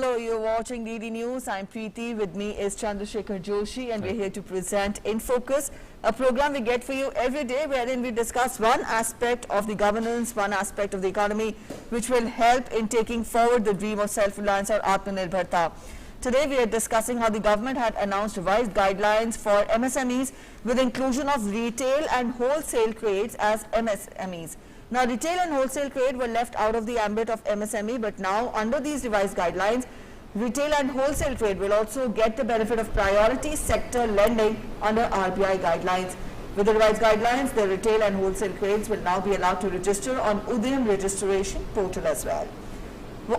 Hello, you're watching DD News. I'm Preeti. With me is Chandrasekhar Joshi, and we're here to present In Focus, a program we get for you every day, wherein we discuss one aspect of the governance, one aspect of the economy, which will help in taking forward the dream of self-reliance or Atmanirbharta. Today, we are discussing how the government had announced revised guidelines for MSMEs with inclusion of retail and wholesale trades as MSMEs. Now, retail and wholesale trade were left out of the ambit of MSME, but now under these revised guidelines, retail and wholesale trade will also get the benefit of priority sector lending under RBI guidelines. With the revised guidelines, the retail and wholesale trades will now be allowed to register on Udyam registration portal as well.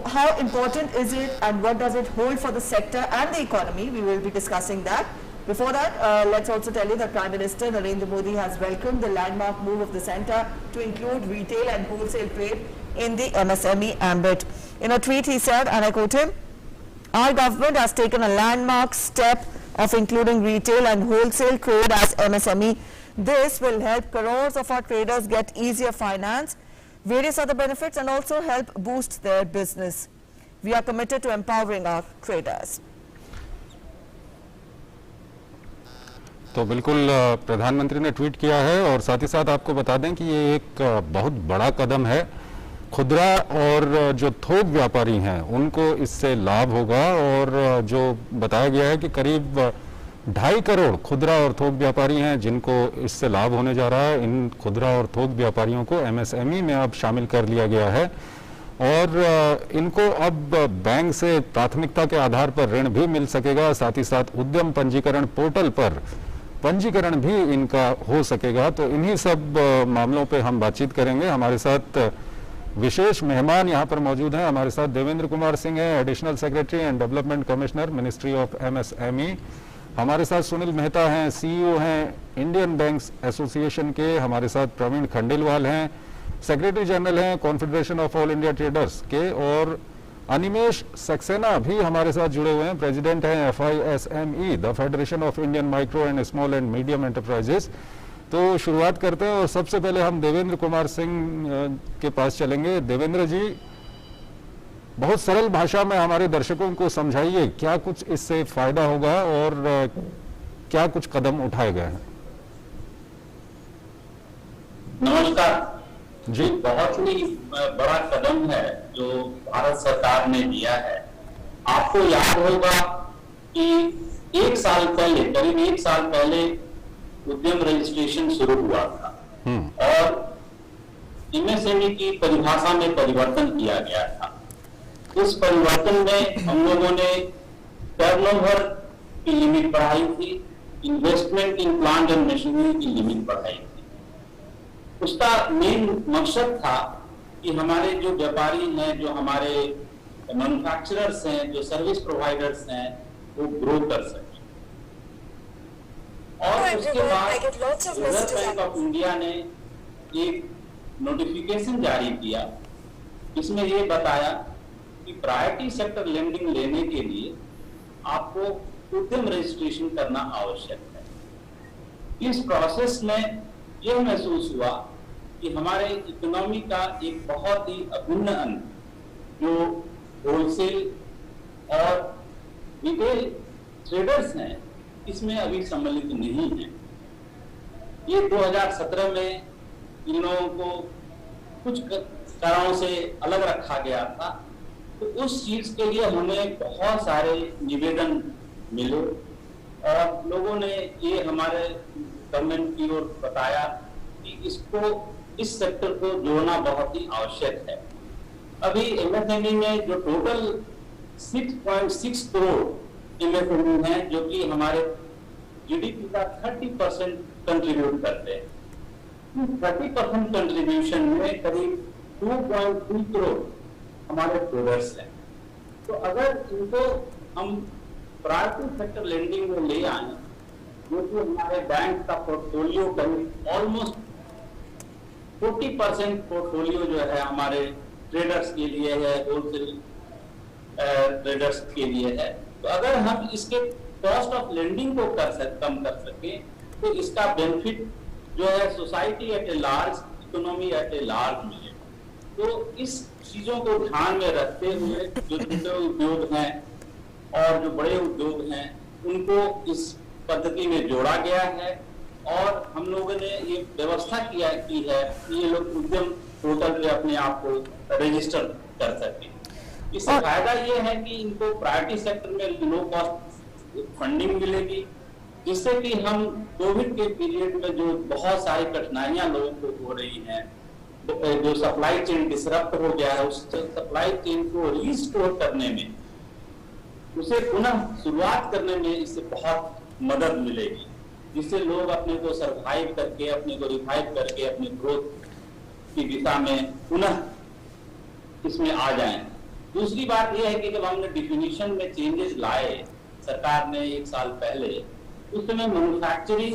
How important is it and what does it hold for the sector and the economy? We will be discussing that. Before that, let's also tell you that Prime Minister Narendra Modi has welcomed the landmark move of the centre to include retail and wholesale trade in the MSME ambit. In a tweet, he said, and I quote him, "Our government has taken a landmark step of including retail and wholesale trade as MSME. This will help crores of our traders get easier finance, various other benefits, and also help boost their business. We are committed to empowering our traders." तो बिल्कुल प्रधानमंत्री ने tweet किया है और साथ ही साथ आपको बता दें कि ये एक बहुत बड़ा कदम है। खुदरा और जो थोक व्यापारी हैं उनको इससे लाभ होगा और जो बताया गया है कि करीब 2.5 करोड़ खुदरा और थोक व्यापारी हैं जिनको इससे लाभ होने जा रहा है। इन खुदरा और थोक व्यापारियों को MSME में अब शामिल कर लिया गया है और इनको अब बैंक से प्राथमिकता के आधार पर ऋण भी मिल सकेगा। साथ ही साथ उद्यम पंजीकरण पोर्टल पर पंजीकरण भी इनका हो सकेगा। तो इन्हीं सब मामलों पे हम बातचीत करेंगे। हमारे साथ विशेष मेहमान यहाँ पर मौजूद हैं। हमारे साथ देवेंद्र कुमार सिंह हैं, additional secretary and development commissioner, ministry of MSME। हमारे साथ सुनील मेहता हैं, CEO हैं इंडियन बैंक्स एसोसिएशन के। हमारे साथ प्रवीण खंडेलवाल हैं, सेक्रेटरी जनरल हैं confederation of all India traders के। और अनिमेश सक्सेना भी हमारे साथ जुड़े हुए हैं, प्रेसिडेंट हैं FISME, the Federation of Indian Micro and Small and Medium enterprises. तो शुरुआत करते हैं और सबसे पहले हम देवेंद्र कुमार सिंह के पास चलेंगे। देवेंद्र जी, बहुत सरल भाषा में हमारे दर्शकों को समझाइए क्या कुछ इससे फायदा होगा और क्या कुछ कदम उठाए गए हैं। नमस्कार जी। बहुत ही बड़ा कदम है जो भारत सरकार ने लिया है। आपको याद होगा कि 1 साल पहले, करीब 1 साल पहले उद्यम रजिस्ट्रेशन शुरू हुआ था और MSME की परिभाषा में परिवर्तन किया गया था। उस परिवर्तन में हम लोगों ने टर्नओवर की लिमिट बढ़ाई थी, investment in plant and machinery की लिमिट बढ़ाई थी। उसका मेन मकसद था कि हमारे जो व्यापारी हैं, जो हमारे मैन्युफैक्चरर्स हैं, जो सर्विस प्रोवाइडर्स हैं, वो ग्रो कर सकें। और उसके बाद रिजर्व बैंक ऑफ इंडिया ने एक नोटिफिकेशन जारी किया, इसमें ये बताया कि प्रायोरिटी सेक्टर लेंडिंग लेने के लिए आपको उद्यम रजिस्ट्रेशन करना आवश्यक है। इस प्रोसेस में यह महसूस हुआ कि हमारे इकोनॉमी का एक बहुत ही अभिन्न अंग जो होलसेल और रिटेल ट्रेडर्स हैं, इसमें अभी सम्मिलित नहीं है। ये 2017 में इन लोगों को कुछ कारणों से अलग रखा गया था। तो उस चीज के लिए हमें बहुत सारे निवेदन मिले और लोगों ने ये हमारे गवर्नमेंट की ओर बताया कि इसको, इस सेक्टर को जोड़ना बहुत ही आवश्यक है। अभी MSME में जो टोटल 6.6 करोड़ MSME हैं जो कि हमारे GDP का 30% कंट्रीब्यूट करते हैं। 30% कंट्रीब्यूशन में करीब 2.2 करोड़ हमारे ट्रेडर्स हैं। तो अगर इनको हम प्राइवेट सेक्टर लेंडिंग में ले आए, जो कि हमारे बैंक का पोर्टफोलियो करीब ऑलमोस्ट 40% पोर्टफोलियो जो है हमारे ट्रेडर्स के लिए है, होलसेल ट्रेडर्स के लिए है। तो अगर हम इसके कॉस्ट ऑफ लेंडिंग को कम कर सके तो इसका बेनिफिट जो है society at a large, economy eight a large मिलेगा। तो इस चीजों को ध्यान में रखते हुए जो छोटे उद्योग हैं और जो बड़े उद्योग हैं उनको इस पद्धति में जोड़ा गया है और हम लोगों ने ये व्यवस्था की है कि ये लोग उद्यम पोर्टल पे अपने आप को रजिस्टर कर सके। इससे फायदा ये है कि इनको प्रायोरिटी सेक्टर में लो कॉस्ट फंडिंग मिलेगी, जिससे कि हम कोविड के पीरियड में जो बहुत सारी कठिनाइयां लोगों को हो रही हैं, जो सप्लाई चेन डिसरप्ट हो गया है, उस सप्लाई चेन को रीस्टोर करने में, उसे पुनः शुरुआत करने में इससे बहुत मदद मिलेगी, जिससे लोग अपने को सरवाइव करके, अपने को रिवाइव करके अपने ग्रोथ की दिशा में पुनः इसमें आ जाएं। दूसरी बात यह है कि जब हमने डिफिनीशन में चेंजेस लाए सरकार ने 1 साल पहले, उस समय मैन्युफैक्चरिंग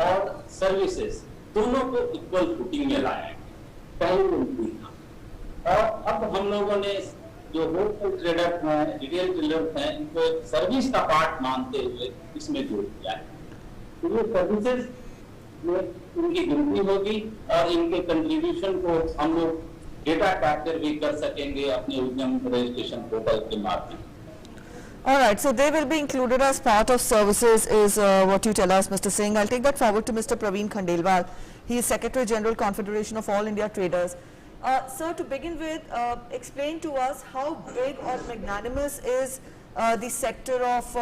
और सर्विसेज दोनों को इक्वल फुटिंग में लाया है, पहले नहीं था। और अब हम लोगों ने जो होलसेल ट्रेडर हैं, रिटेल डीलर हैं, इनको सर्विस का पार्ट मानते हुए इसमें जोड़ दिया है। तो ये सर्विसेज में इनकी गिनती होगी और इनके कंट्रीब्यूशन को हम लोग डेटा कैप्चर भी कर सकेंगे अपने उद्यम रजिस्ट्रेशन पोर्टल के माध्यम से। All right, so they will be included as part of services is what you tell us, Mr. Singh. I'll take that forward to Mr. Praveen Khandelwal. He is Secretary General, Confederation of All India Traders. Sir, to begin with, explain to us how big or magnanimous is the sector of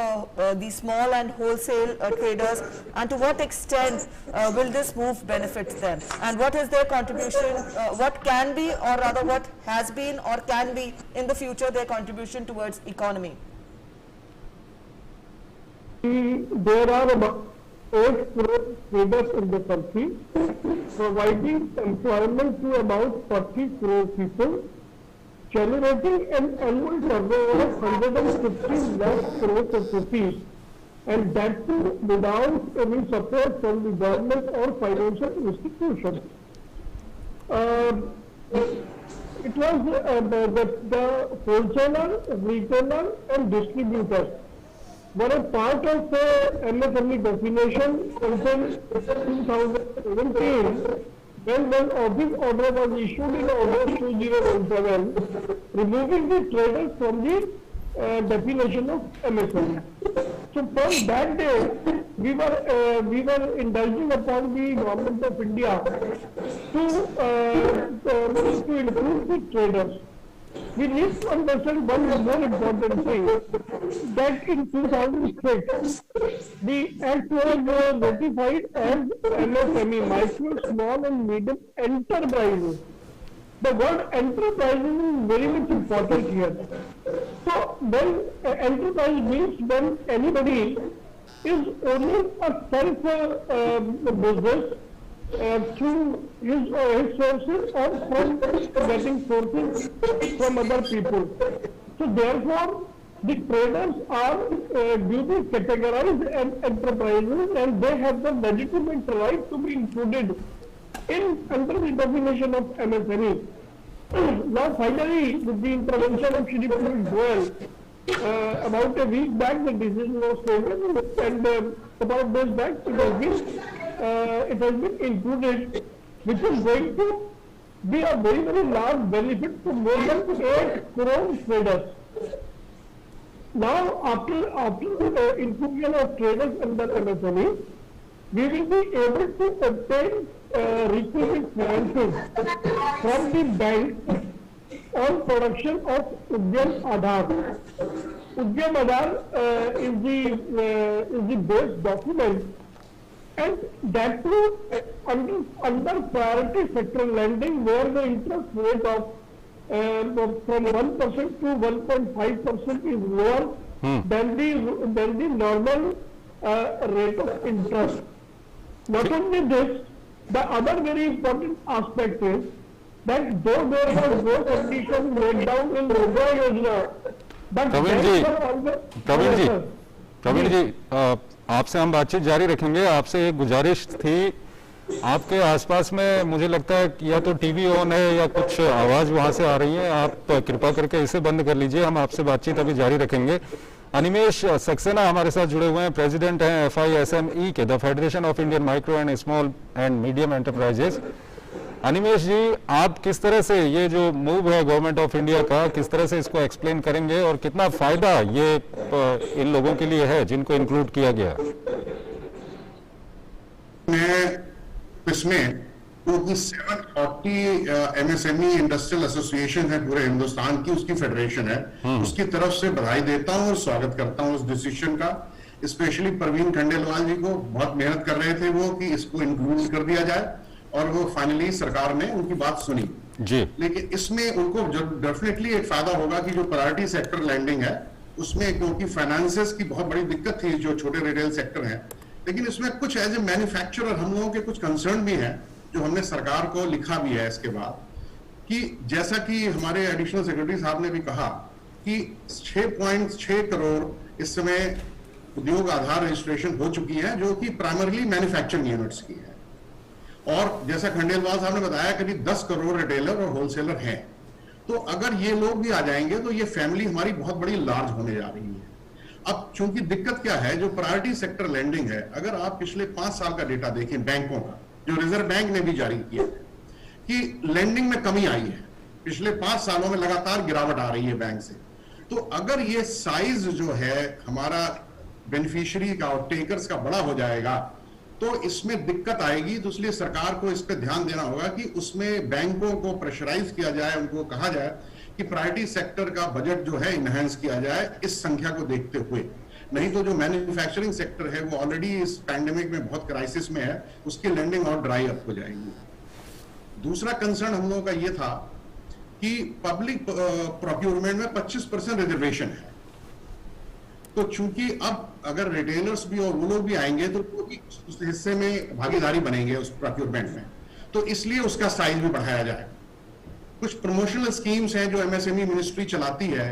the small and wholesale traders, and to what extent will this move benefit them, and what is their contribution, what can be or rather what has been or can be in the future their contribution towards economy? There are about 8 crore traders in the country, providing employment to about 40 crore people, generating an annual turnover of 150 lakh crores of rupees, and that too without any support from the government or financial institutions. It was the wholesaler, retailer and distributors were a part of the MSME definition until 2017, when office order was issued in August 2017, removing the traders from the definition of MSME. So from that day, we were indulging upon the government of India to include the traders. We need to understand one more important thing, that in 2006, the Act was notified as MSME, Micro, Small and Medium Enterprises. The word enterprises is very much important here. So when enterprise means when anybody is owning a self-business through his or his sources or from getting sources from other people. So therefore, the traders are duly categorized as enterprises, and they have the legitimate right to be included under the definition of MSME. Now finally, with the intervention of Shri Piyush Goyal, about a week back the decision was taken, and about this back it has been included, which is going to be a very, very large benefit for more than 8 crore traders. Now, after the inclusion of traders under MSME, we will be able to obtain requisite finances from the bank on production of Udyam Aadhaar. Udyam Aadhaar is the base document, and that too under priority sector lending, where the interest rate of from 1% to 1.5% is lower than the normal rate of interest. Not only this, the other very important aspect is that though there was no condition laid down in Mudra Yojana, but Praveen जी, आपसे हम बातचीत जारी रखेंगे। आपसे एक गुजारिश थी, आपके आसपास में मुझे लगता है या तो टीवी ऑन है या कुछ आवाज वहां से आ रही है, आप कृपा करके इसे बंद कर लीजिए। हम आपसे बातचीत अभी जारी रखेंगे। अनिमेश सक्सेना हमारे साथ जुड़े हुए हैं, प्रेसिडेंट हैं FISME के, the Federation of Indian Micro and Small and Medium Enterprises. Animesh ji, आप किस तरह से ये जो मूव है गवर्नमेंट ऑफ इंडिया का, किस तरह से इसको एक्सप्लेन करेंगे और कितना फायदा ये इन लोगों के लिए है जिनको इंक्लूड किया गया? इसमें क्योंकि 740 MSME इंडस्ट्रियल एसोसिएशन है पूरे हिंदुस्तान की, उसकी फेडरेशन है, उसकी तरफ से बधाई देता हूं और स्वागत करता हूं उस डिसीजन का। स्पेशली प्रवीण खंडेलवाल जी को बहुत मेहनत कर रहे थे वो कि इसको इंक्लूड कर दिया जाए, और वो फाइनली सरकार ने उनकी बात सुनी जी। लेकिन इसमें उनको जो डेफिनेटली एक फायदा होगा कि जो प्रायोरिटी सेक्टर लैंडिंग है उसमें, क्योंकि फाइनेंसेस की बहुत बड़ी दिक्कत थी जो छोटे रिटेल सेक्टर हैं, लेकिन इसमें कुछ एज ए मैन्युफैक्चरर हम लोगों के कुछ कंसर्न भी हैं जो हमने सरकार को लिखा भी है इसके बाद, कि जैसा कि हमारे एडिशनल सेक्रेटरी साहब ने भी कहा कि 6.6 करोड़ इस समय उद्योग आधार रजिस्ट्रेशन हो चुकी है जो कि प्राइमरली मैन्युफैक्चरिंग यूनिट्स की है, और जैसा खंडेलवाल साहब ने बताया करीब 10 करोड़ रिटेलर और होलसेलर हैं। तो अगर ये लोग भी आ जाएंगे तो ये फैमिली हमारी बहुत बड़ी लार्ज होने जा रही है। अब चूंकि दिक्कत क्या है, जो प्रायोरिटी सेक्टर लैंडिंग है, अगर आप पिछले 5 साल का डेटा देखें बैंकों का, जो रिजर्व बैंक ने भी जारी किया है, कि लैंडिंग में कमी आई है, पिछले 5 सालों में लगातार गिरावट आ रही है बैंक से। तो अगर ये साइज जो है हमारा बेनिफिशियरी का और टेकर्स का बड़ा हो जाएगा तो इसमें दिक्कत आएगी। तो इसलिए सरकार को इस पर ध्यान देना होगा कि उसमें बैंकों को प्रेशराइज किया जाए, उनको कहा जाए कि प्रायोरिटी सेक्टर का बजट जो है इनहेंस किया जाए इस संख्या को देखते हुए। नहीं तो जो मैन्युफैक्चरिंग सेक्टर है वो ऑलरेडी इस पैंडेमिक में बहुत क्राइसिस में है, उसकी लैंडिंग और ड्राई अप हो जाएगी। दूसरा कंसर्न हम लोगों का ये था कि पब्लिक प्रोक्योरमेंट में 25% रिजर्वेशन है, तो चूंकि अब अगर रिटेलर्स भी और वो लोग भी आएंगे तो उस हिस्से में भागीदारी बनेंगे उस प्रोक्योरमेंट में, तो इसलिए उसका साइज भी बढ़ाया जाए। कुछ प्रमोशनल स्कीम्स हैं जो एमएसएमई मिनिस्ट्री चलाती है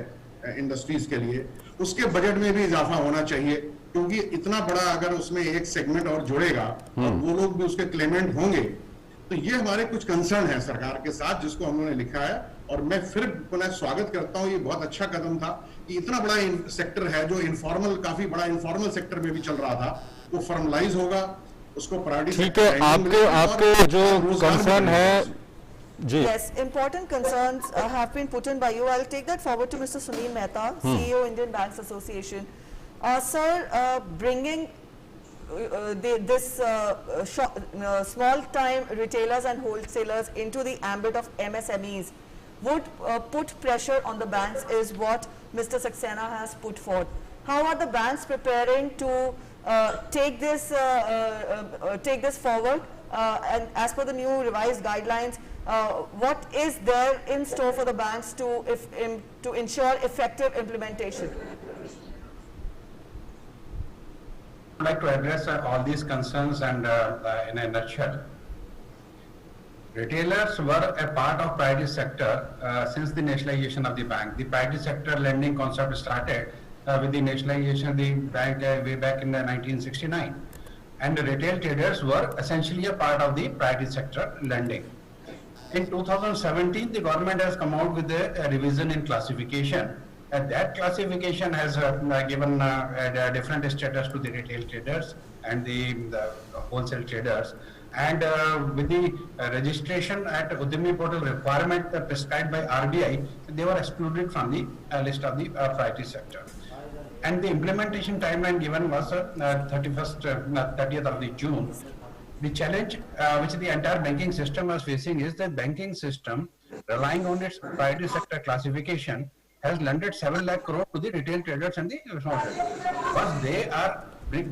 इंडस्ट्रीज के लिए, उसके बजट में भी इजाफा होना चाहिए, क्योंकि इतना बड़ा अगर उसमें एक सेगमेंट और जुड़ेगा और वो लोग भी उसके क्लेमेंट होंगे, तो ये हमारे कुछ कंसर्न है सरकार के साथ जिसको हम लोगों ने लिखा है। और मैं फिर पुनः स्वागत करता हूं, ये बहुत अच्छा कदम था कि इतना बड़ा सेक्टर है जो इनफॉर्मल, काफी बड़ा इनफॉर्मल सेक्टर में भी चल रहा था, वो फॉर्मलाइज होगा, उसको प्रायोरिटी। ठीक है, आपके जो कंसर्न है जी। Yes, important concerns have been put in by you. I'll take that forward to Mr. Sunil Mehta, CEO Indian Banks Association. Sir, bringing this small-time retailers and wholesalers into the ambit of MSMEs would put pressure on the banks, is what Mr. Saxena has put forth. How are the banks preparing to take this forward? And as per the new revised guidelines, what is there in store for the banks to ensure effective implementation? I'd like to address all these concerns and in a nutshell. Retailers were a part of priority sector since the nationalization of the bank. The priority sector lending concept started with the nationalization of the bank way back in 1969. And the retail traders were essentially a part of the priority sector lending. In 2017, the government has come out with a revision in classification. And that classification has given a different status to the retail traders and the wholesale traders. And with the registration at Udyami portal requirement prescribed by RBI, they were excluded from the list of the priority sector. And the implementation timeline given was 30th of the June. The challenge which the entire banking system was facing is that banking system, relying on its priority sector classification, has lended 7 lakh crore to the retail traders and the small traders. Once they are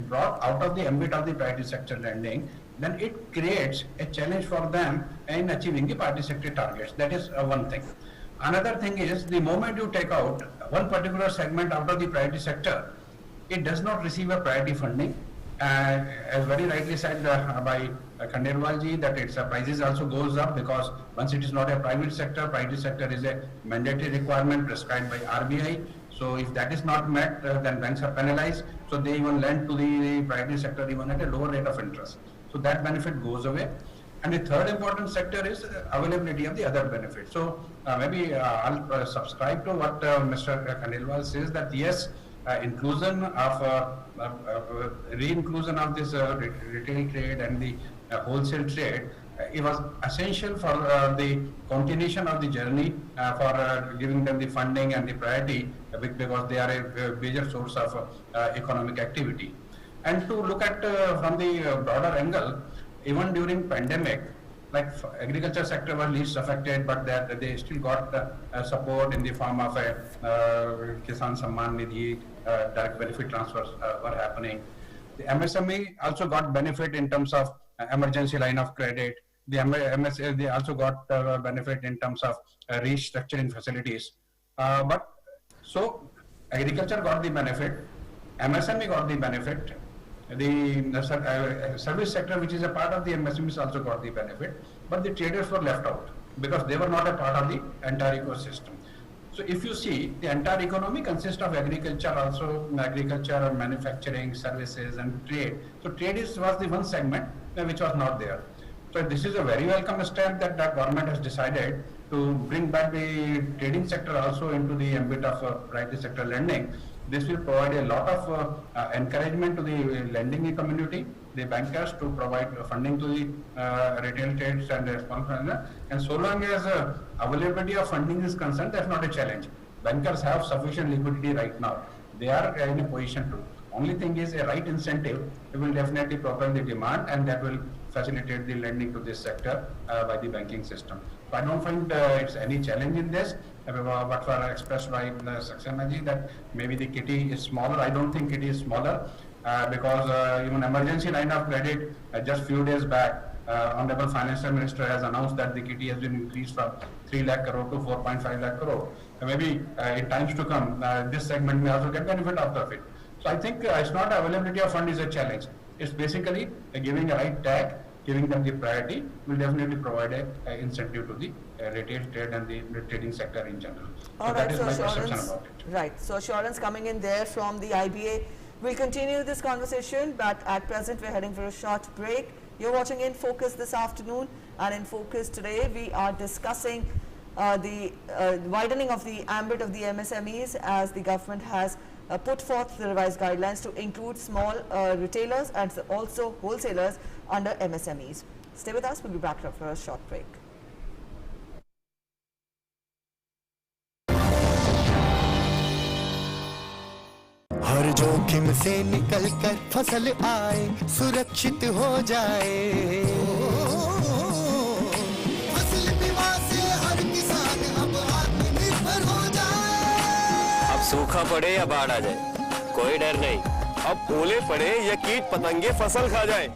brought out of the ambit of the priority sector lending, then it creates a challenge for them in achieving the priority sector targets. That is one thing. Another thing is, the moment you take out one particular segment out of the priority sector, it does not receive a priority funding. As very rightly said by Khandelwal ji, that its prices also goes up because once it is not a private sector, priority sector is a mandatory requirement prescribed by RBI. So if that is not met, then banks are penalized. So they even lend to the priority sector even at a lower rate of interest. So that benefit goes away. And the third important sector is availability of the other benefits. So maybe I'll subscribe to what Mr. Khandelwal says, that yes, inclusion of re-inclusion of this retail trade and the wholesale trade it was essential for the continuation of the journey, for giving them the funding and the priority, because they are a major source of economic activity. And to look at from the broader angle, even during pandemic, like agriculture sector was least affected, but that they still got support in the form of a Kisan Samman Nidhi, direct benefit transfers were happening. The MSME also got benefit in terms of emergency line of credit. The MSME, they also got benefit in terms of restructuring facilities. But so agriculture got the benefit, MSME got the benefit, the service sector, which is a part of the MSMEs, also got the benefit, but the traders were left out because they were not a part of the entire ecosystem. So if you see, the entire economy consists of agriculture, also agriculture, manufacturing, services, and trade. So trade was the one segment which was not there. So this is a very welcome step that the government has decided to bring back the trading sector also into the ambit of private sector lending. This will provide a lot of encouragement to the lending community, the bankers, to provide funding to the retail trades and small finance. And so long as availability of funding is concerned, that's not a challenge. Bankers have sufficient liquidity right now. They are in a position to. Only thing is a right incentive. It will definitely propel the demand, and that will facilitate the lending to this sector by the banking system. So I don't find it's any challenge in this. What were expressed by Saxena ji that maybe the kitty is smaller. I don't think it is smaller because even emergency line of credit just few days back, Honorable Financial Minister has announced that the kitty has been increased from 3 lakh crore to 4.5 lakh crore. Maybe in times to come, this segment may also get benefit out of it. So I think it's not availability of fund is a challenge. It's basically giving a right tag, giving them the priority will definitely provide a incentive to the retail trade and the trading sector in general. All so right, that is so my perception assurance, about it. right. So assurance coming in there from the IBA. We'll continue this conversation, but at present we're heading for a short break. You're watching In Focus this afternoon, and In Focus today we are discussing the widening of the ambit of the MSMEs as the government has put forth the revised guidelines to include small retailers and also wholesalers under MSMEs. Stay with us, we'll be back after a short break. हर जोखिम से निकल कर फसल आए, सुरक्षित हो जाए। फसल बीमा से हर किसान अब आत्मनिर्भर हो जाए। अब सूखा पड़े या बाढ़ आ जाए, कोई डर नहीं। अब ओले पड़े या कीट पतंगे फसल खा जाए,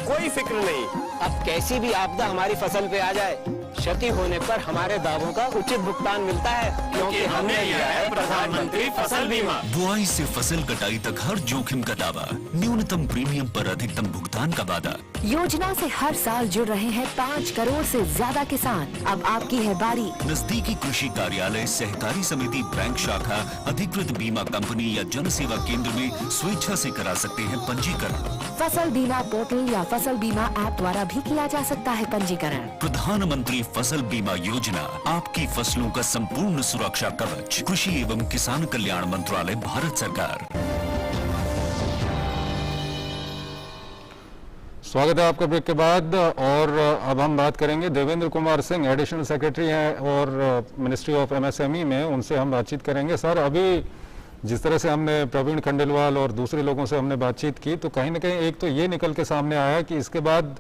कोई फिक्र नहीं। अब कैसी भी आपदा हमारी फसल पे आ जाए, क्षति होने पर हमारे दावों का उचित भुगतान मिलता है, क्योंकि हमने लिया है प्रधानमंत्री फसल बीमा। बुआई से फसल कटाई तक हर जोखिम का दावा, न्यूनतम प्रीमियम पर अधिकतम भुगतान का वादा। योजना से हर साल जुड़ रहे हैं 5 करोड़ से ज्यादा किसान। अब आपकी है बारी। नजदीकी कृषि कार्यालय, सहकारी समिति, बैंक शाखा, अधिकृत बीमा कंपनी या जन सेवा केंद्र में स्वेच्छा से करा सकते हैं पंजीकरण। फसल बीमा पोर्टल या फसल बीमा ऐप द्वारा भी किया जा सकता है पंजीकरण। प्रधानमंत्री फसल बीमा योजना, आपकी फसलों का संपूर्ण सुरक्षा कवच। कृषि एवं किसान कल्याण मंत्रालय, भारत सरकार। स्वागत है आपका ब्रेक के बाद, और अब हम बात करेंगे देवेंद्र कुमार सिंह, एडिशनल सेक्रेटरी हैं और मिनिस्ट्री ऑफ एमएसएमई में, उनसे हम बातचीत करेंगे। सर, अभी जिस तरह से हमने प्रवीण खंडेलवाल और दूसरे लोगों से हमने बातचीत की, तो कहीं ना कहीं एक तो ये निकल के सामने आया कि इसके बाद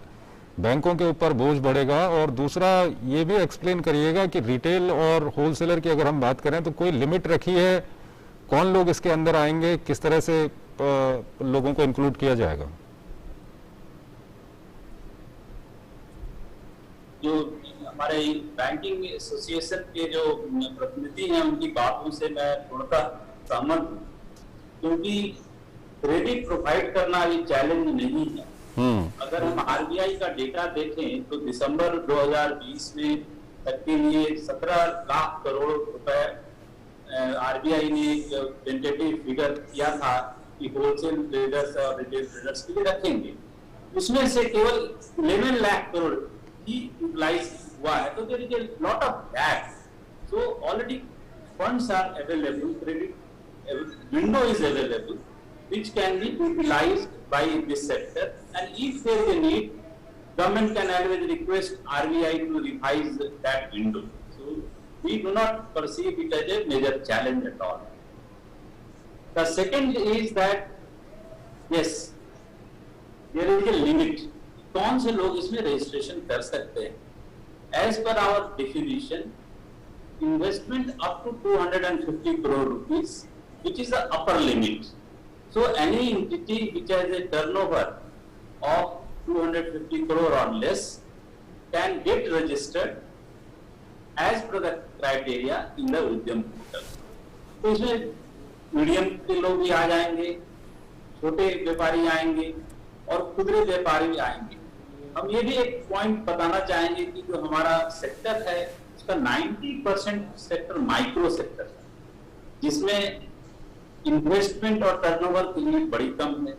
बैंकों के ऊपर बोझ बढ़ेगा, और दूसरा ये भी एक्सप्लेन करिएगा कि रिटेल और होलसेलर की अगर हम बात करें तो कोई लिमिट रखी है, कौन लोग इसके अंदर आएंगे, किस तरह से लोगों को इंक्लूड किया जाएगा? जो हमारे बैंकिंग एसोसिएशन के जो प्रतिनिधि हैं, उनकी बातों से मैं पूर्णतः सहमत हूँ, क्योंकि क्रेडिट प्रोवाइड करना अभी चैलेंज नहीं है। अगर हम आरबीआई का डेटा देखें तो दिसंबर 2020 में तक के लिए 17 लाख करोड़ रुपए आरबीआई ने टेंटेटिव फिगर किया था कि होलसेल ट्रेडर्स और रिटेल ट्रेडर्स के लिए रखेंगे। उसमें से केवल 11 लाख करोड़ ही यूटिलाइज हुआ है, तो there is a lot of gap. So already funds are available, credit window is available which can be utilized by this sector, and if there is a need government can always request RBI to revise that window. So we do not perceive it as a major challenge at all. The second is that yes, there is a limit. कौन से लोग इसमें registration कर सकते हैं? As per our definition, investment up to 250 crore rupees, which is the upper limit. So any entity which has a turnover of 250 crore or less can get registered as per the criteria in the Udyam portal. तो इसमें medium के लोग भी आ जाएंगे, छोटे व्यापारी आएंगे और खुदरे व्यापारी भी आएंगे। हम ये भी एक पॉइंट बताना चाहेंगे कि जो हमारा सेक्टर है उसका 90% सेक्टर माइक्रो सेक्टर है, जिसमें इन्वेस्टमेंट और टर्नओवर की लिमिट बड़ी कम है।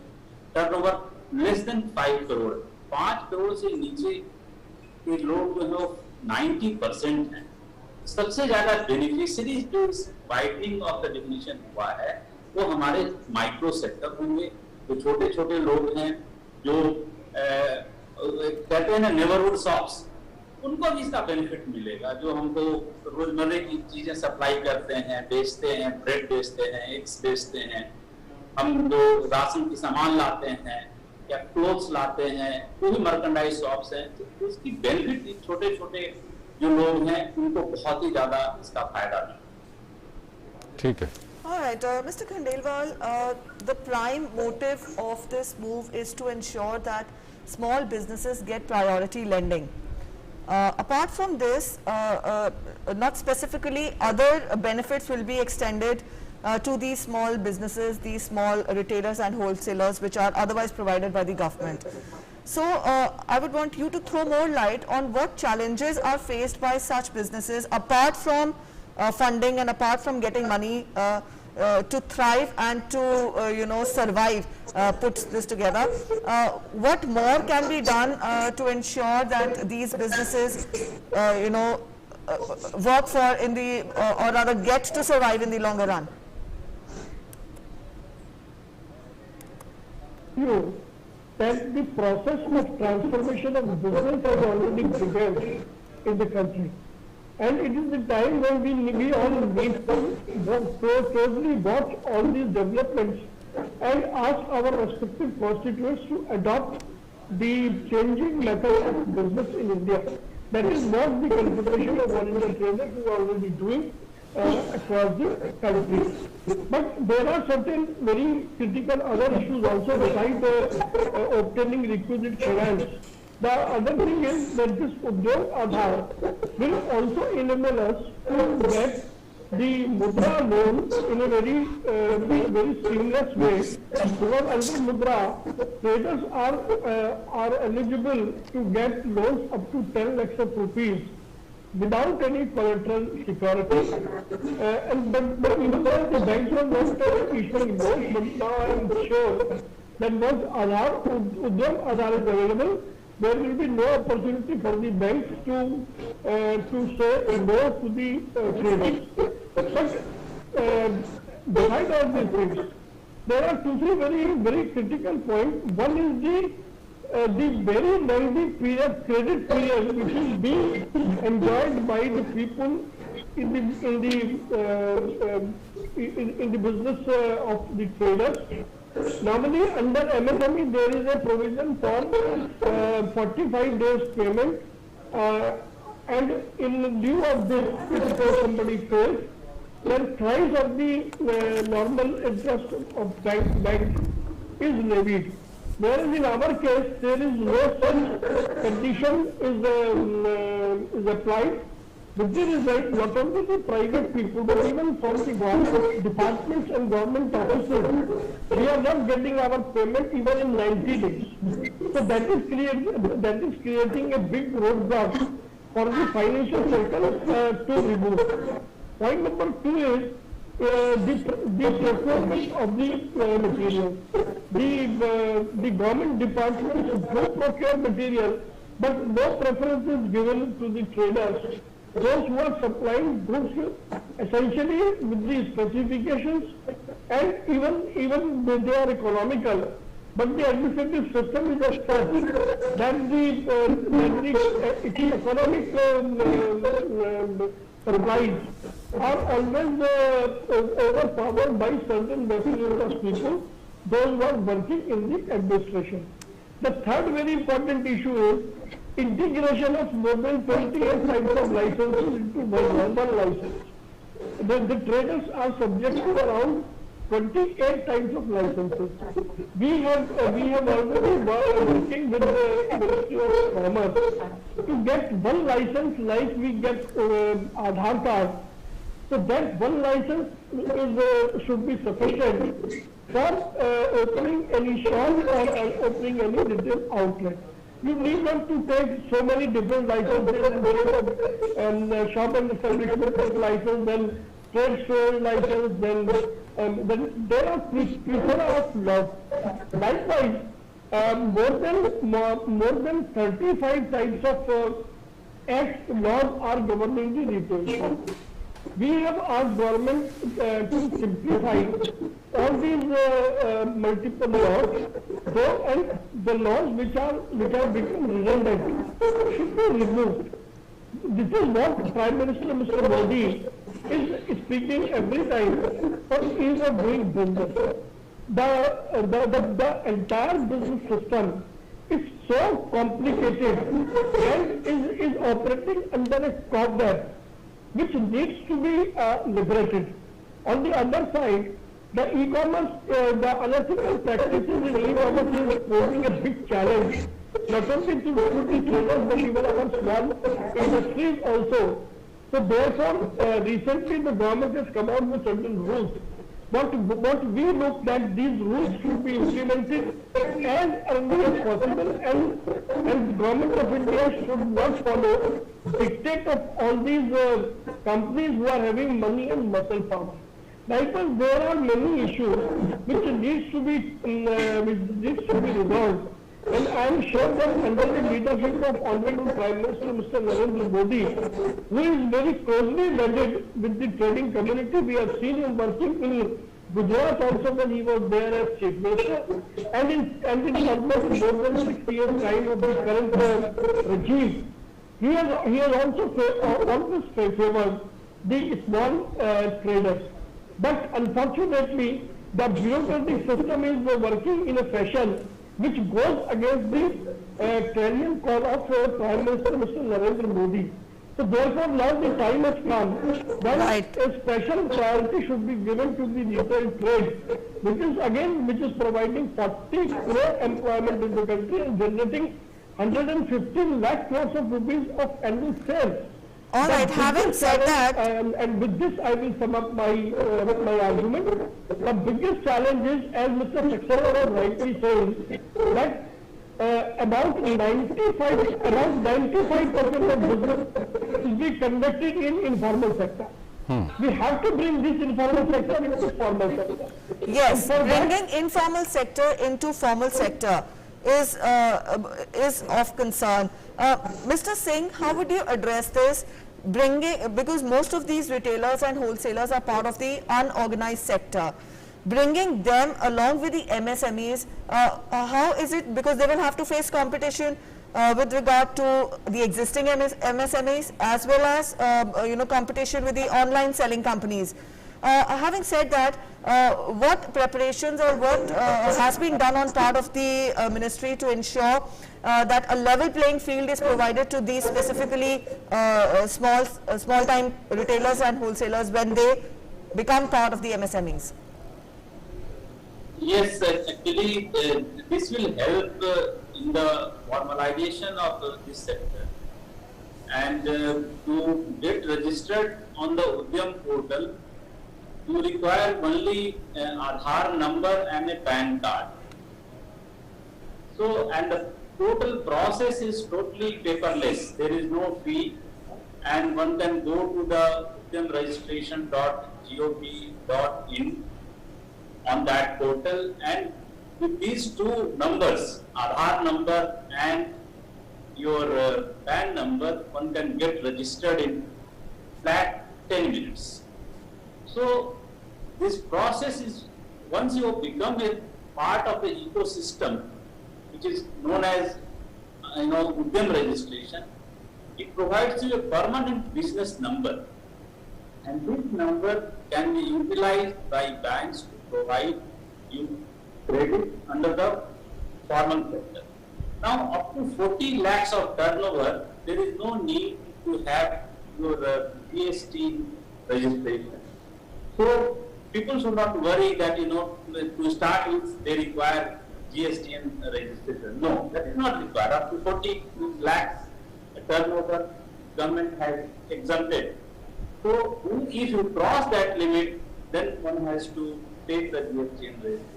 Turnover less than 5 crore, 5 crore से नीचे के लोग जो है 90% है। सबसे ज्यादा बेनिफिशियरीज जो इस वाइडनिंग ऑफ द डेफिनेशन हुआ है वो हमारे माइक्रो सेक्टर होंगे। जो छोटे छोटे लोग हैं, जो कहते हैं ना नेबरहुड शॉप्स, उनको भी इसका बेनिफिट मिलेगा। जो हमको रोजमर्रे की चीजें सप्लाई करते हैं, बेचते हैं, ब्रेड बेचते हैं, एग्स बेचते हैं, हम जो राशन की सामान लाते हैं या क्लोथ्स लाते हैं, वो भी मर्केंडाइज शॉप्स हैं। तो उसकी बेनिफिट छोटे छोटे जो लोग हैं उनको बहुत ही ज्यादा इसका फायदा मिलेगा। ठीक है। All right, Mr. Khandelwal, the prime motive of this move is to ensure that small businesses get priority lending. Apart from this, not specifically, other benefits will be extended to these small businesses, these small retailers and wholesalers which are otherwise provided by the government. So, I would want you to throw more light on what challenges are faced by such businesses apart from funding and apart from getting money to thrive and to survive, put this together. What more can be done to ensure that these businesses work for in the or rather get to survive in the longer run? That the process of transformation of business has already begun in the country. And it is the time when we all need to closely watch all these developments and ask our respective constituents to adopt the changing method of business in India. That is what the Confederation of All India Traders is already doing across the country. But there are certain very critical other issues also besides obtaining requisite finance. The other thing is that this Udyog Aadhaar will also enable us to get the Mudra loan in a very seamless way, because under Mudra, traders are eligible to get loans up to 10 lakhs of rupees without any collateral security. But even though the banks were not issuing loans, but now I am sure that once Udyog Aadhaar is available, there will be no opportunity for the banks to say no to the traders. But beside all these things, there are 2-3 very critical points. One is the very lengthy credit period which is being enjoyed by the people in the business of the traders. Normally under MSME there is a provision for 45 days payment, and in lieu of this, if somebody fails, then thrice of the normal interest of bank is levied. Whereas in our case there is no such condition is applied. With the result, not only the private people, but even from the government departments and government offices, we are not getting our payment even in 90 days. So that is creating a big roadblock for the financial sector to remove. Point number 2 is the procurement of the material. The government departments do procure material, but no preference is given to the traders. Those who are supplying goods essentially with the specifications, and even when they are economical, but the administrative system is as such that the economic supplies are always overpowered by certain best people, those who are working in the administration. The third very important issue is integration of more than 28 types of licenses into one license. The traders are subject to around 28 types of licenses. We have already working with the Ministry of Commerce to get one license like we get Aadhaar card. So that one license should be sufficient for opening any shop or opening any retail outlet. You need not to take so many different licenses and shop and establishment license, then trade store license, then there are plethora of laws. Likewise, more than 35 types of acts, laws are governing the retail. We have asked government to simplify all these multiple laws, and the laws which have become redundant should be removed. This is what Prime Minister Mr. Modi is speaking every time for ease of doing business. The entire business system is so complicated and is operating under a cobweb which needs to be liberated. On the other side, the e-commerce, the unethical practices in e-commerce is posing a big challenge, not only to the traders but even our small industries also. So therefore, recently the government has come out with certain rules. What we look that these rules should be implemented as early as possible, and government of India should not follow dictate of all these companies who are having money and muscle power. Likewise, there are many issues which needs to be resolved. And I am sure that under the leadership of Honorable Prime Minister Mr. Narendra Modi, who is very closely wedded with the trading community, we have seen him working in Gujarat also when he was there as Chief Minister, and in almost more than 6 years time of the current regime, he has also always favored the small traders. But unfortunately, the bureaucratic system is working in a fashion which goes against the clarion call of Prime Minister Mr. Narendra Modi. So therefore now the time has come that a special priority should be given to the retail trade, which is providing 40 crore employment in the country and generating 115 lakh crores of rupees of annual sales. All right, having said that, and with this I will sum up my argument. The biggest challenge is, as Mr. Saxena was rightly saying, that around 95% of business is being conducted in informal sector. We have to bring this informal sector into formal sector. Yes, bringing informal sector into formal sector is of concern. Mr. Singh, how would you address this? Because most of these retailers and wholesalers are part of the unorganized sector. Bringing them along with the MSMEs, how is it, because they will have to face competition with regard to the existing MSMEs as well as competition with the online selling companies. Having said that, what preparations or what has been done on part of the ministry to ensure that a level playing field is provided to these specifically small time retailers and wholesalers when they become part of the MSMEs? Yes, actually, this will help in the formalization of this sector. And to get registered on the Udyam portal, you require only an Aadhaar number and a PAN card. So, and the total process is totally paperless. There is no fee, and one can go to the udyamregistration.gov.in on that portal, and with these two numbers, Aadhaar number and your PAN number, one can get registered in flat 10 minutes. So this process is, once you become a part of the ecosystem which is known as Udyam registration. It provides you a permanent business number, and this number can be utilized by banks to provide you credit under the formal sector. Now, up to 40 lakhs of turnover, there is no need to have your GST registration. So, people should not worry that, to start with, they require GST and registration. No, that is not required. Up to 40 lakhs turnover, government has exempted. So, if you cross that limit, then one has to take the GST and registration.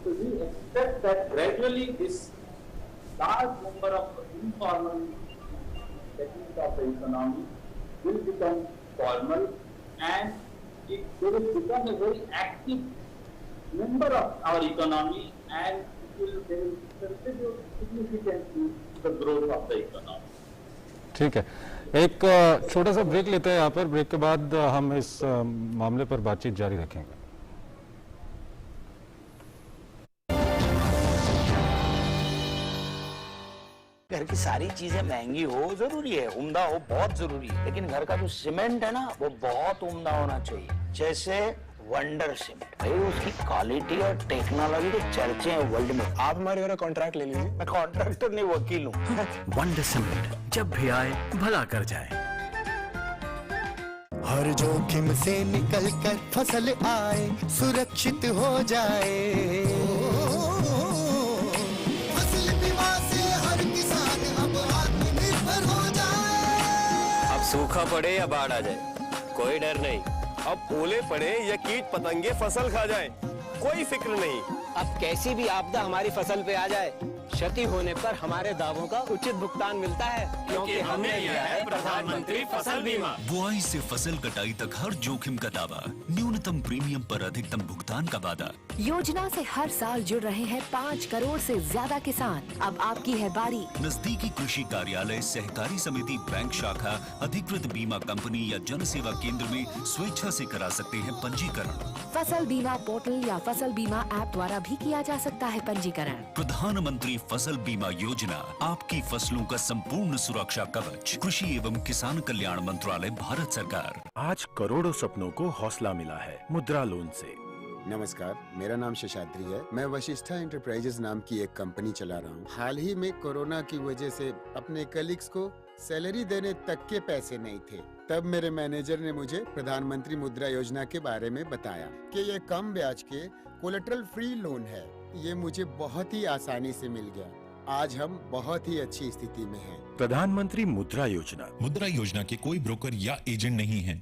So, we expect that gradually this large number of informal segments of the economy will become formal, and it will become a very active member of our economy, and they will contribute significantly to the growth of the economy. ठीक है, एक छोटा सा break लेते हैं यहाँ पर। Break के बाद हम इस मामले पर बातचीत जारी रखेंगे। घर की सारी चीजें महंगी हो जरूरी है, उम्दा हो बहुत जरूरी है, लेकिन घर का जो सीमेंट है ना वो बहुत उम्दा होना चाहिए। जैसे वंडर सीमेंट, भाई उसकी क्वालिटी और टेक्नोलॉजी के चर्चे हैं वर्ल्ड में। आप हमारे घर कॉन्ट्रैक्ट ले लीजिए। मैं कॉन्ट्रैक्टर नहीं, वकील हूँ। वंडर सीमेंट, जब भी आए भला कर जाए। हर जोखिम से निकल कर फसल आए, सुरक्षित हो जाए। फसल बीमा से हर किसान अब आत्मनिर्भर हो जाए। अब सूखा पड़े या बाढ़ आ जाए, कोई डर नहीं। अब ओले पड़े या कीट पतंगे फसल खा जाए, कोई फिक्र नहीं। अब कैसी भी आपदा हमारी फसल पे आ जाए, क्षति होने पर हमारे दावों का उचित भुगतान मिलता है, क्योंकि हमने लिया है प्रधानमंत्री फसल बीमा। बुआई से फसल कटाई तक हर जोखिम का दावा, न्यूनतम प्रीमियम पर अधिकतम भुगतान का वादा। योजना से हर साल जुड़ रहे हैं 5 करोड़ से ज्यादा किसान। अब आपकी है बारी। नजदीकी कृषि कार्यालय, सहकारी समिति, बैंक शाखा, अधिकृत बीमा कंपनी या जन सेवा केंद्र में स्वेच्छा से करा सकते हैं पंजीकरण। फसल बीमा पोर्टल या फसल बीमा ऐप द्वारा भी किया जा सकता है पंजीकरण। प्रधानमंत्री फसल बीमा योजना, आपकी फसलों का संपूर्ण सुरक्षा कवच। कृषि एवं किसान कल्याण मंत्रालय, भारत सरकार। आज करोड़ों सपनों को हौसला मिला है मुद्रा लोन से। नमस्कार, मेरा नाम शेषाद्री है। मैं वशिष्ठा एंटरप्राइजेज नाम की एक कंपनी चला रहा हूँ। हाल ही में कोरोना की वजह से अपने कलीग्स को सैलरी देने तक के पैसे नहीं थे। तब मेरे मैनेजर ने मुझे प्रधानमंत्री मुद्रा योजना के बारे में बताया कि ये कम ब्याज के कोलेटरल फ्री लोन है। ये मुझे बहुत ही आसानी से मिल गया। आज हम बहुत ही अच्छी स्थिति में हैं। प्रधानमंत्री मुद्रा योजना। मुद्रा योजना के कोई ब्रोकर या एजेंट नहीं है।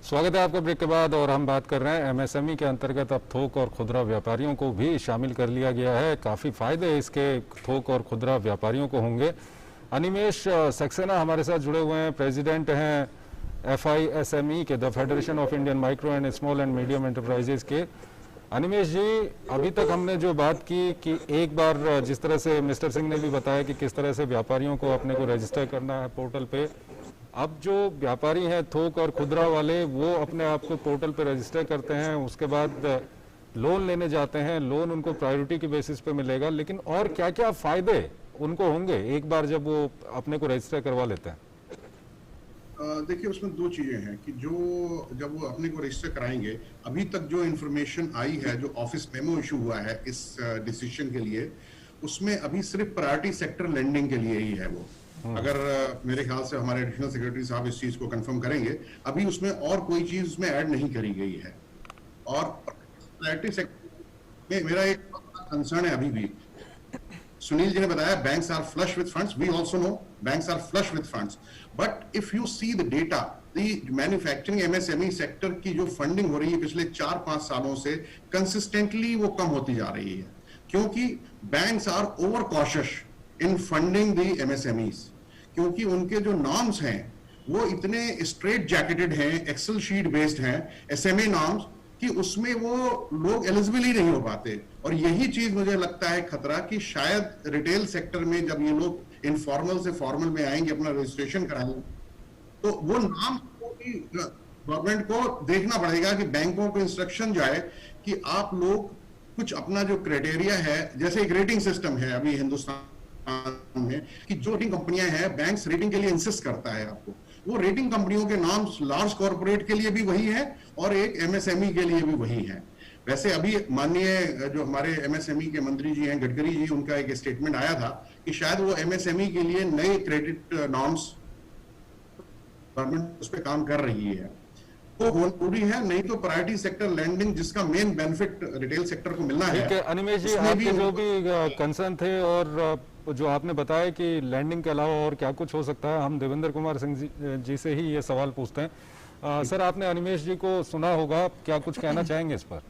स्वागत है आपका ब्रेक के बाद, और हम बात कर रहे हैं एमएसएमई के अंतर्गत अब थोक और खुदरा व्यापारियों को भी शामिल कर लिया गया है। काफ़ी फायदे इसके थोक और खुदरा व्यापारियों को होंगे। अनिमेश सक्सेना हमारे साथ जुड़े हुए हैं, प्रेसिडेंट हैं FISME के, the Federation of Indian Micro and Small and medium enterprises के। अनिमेश जी, अभी तक हमने जो बात की कि एक बार जिस तरह से मिस्टर सिंह ने भी बताया कि किस तरह से व्यापारियों को अपने को रजिस्टर करना है पोर्टल पे, अब जो व्यापारी हैं थोक और खुदरा वाले, वो अपने आप को पोर्टल पे रजिस्टर करते हैं, उसके बाद लोन लेने जाते हैं। लोन उनको प्रायोरिटी के बेसिस पे मिलेगा, लेकिन और क्या क्या फायदे उनको होंगे एक बार जब वो अपने को रजिस्टर करवा लेते हैं? देखिए, उसमें दो चीजें हैं कि जब वो अपने को रजिस्टर कराएंगे, अभी तक जो इन्फॉर्मेशन आई है, जो ऑफिस मेमो इशू हुआ है इस डिसीजन के लिए, उसमें अभी सिर्फ प्रायोरिटी सेक्टर लेंडिंग के लिए ही है वो। अगर मेरे ख्याल से हमारे एडिशनल सेक्रेटरी साहब इस चीज को कंफर्म करेंगे, अभी उसमें और कोई चीज उसमें ऐड नहीं करी गई है। और प्रायोरिटी सेक्टर में मेरा एक कंसर्न है अभी भी। सुनील जी ने बताया banks are flush with funds, we also know banks are flush with funds, but if you see the data, the manufacturing MSME sector की जो फंडिंग हो रही है पिछले 4-5 सालों से कंसिस्टेंटली वो कम होती जा रही है, क्योंकि banks are over cautious in funding the MSMEs, क्योंकि उनके जो नॉर्म्स हैं वो इतने स्ट्रेट जैकेटेड हैं, एक्सेल शीट बेस्ड हैं, एसएमए नॉर्म्स, कि उसमें वो लोग एलिजिबल ही नहीं हो पाते। और यही चीज मुझे लगता है खतरा कि शायद रिटेल सेक्टर में जब ये लोग इनफॉर्मल से फॉर्मल में आएंगे, अपना रजिस्ट्रेशन कराएंगे, तो वो नाम को भी गवर्नमेंट को देखना पड़ेगा कि बैंकों को इंस्ट्रक्शन जाए कि आप लोग कुछ अपना जो क्राइटेरिया है, जैसे एक रेटिंग सिस्टम है अभी हिंदुस्तान में कि जो रेटिंग कंपनियां हैं, बैंक्स रेटिंग के लिए इंसिस्ट करता है आपको, वो रेटिंग कंपनियों के नाम लार्ज कॉर्पोरेट के लिए भी वही है और एक एमएसएमई के लिए भी वही है। वैसे अभी माननीय जो हमारे एमएसएमई के मंत्री जी हैं, गडकरी जी, उनका एक स्टेटमेंट आया था कि शायद वो एमएसएमई के लिए नए क्रेडिट नॉर्म्स गवर्नमेंट उस पर काम कर रही है, वो जरूरी है। नहीं तो प्रायोरिटी सेक्टर लैंडिंग जिसका मेन बेनिफिट रिटेल सेक्टर को मिलना है। ठीक है अनिमेश जी, आपके जो भी कंसर्न थे और जो आपने बताया कि लैंडिंग के अलावा और क्या कुछ हो सकता है, हम देवेंद्र कुमार सिंह जी से ही ये सवाल पूछते हैं। सर, आपने अनिमेश जी को सुना होगा, क्या कुछ कहना चाहेंगे इस पर?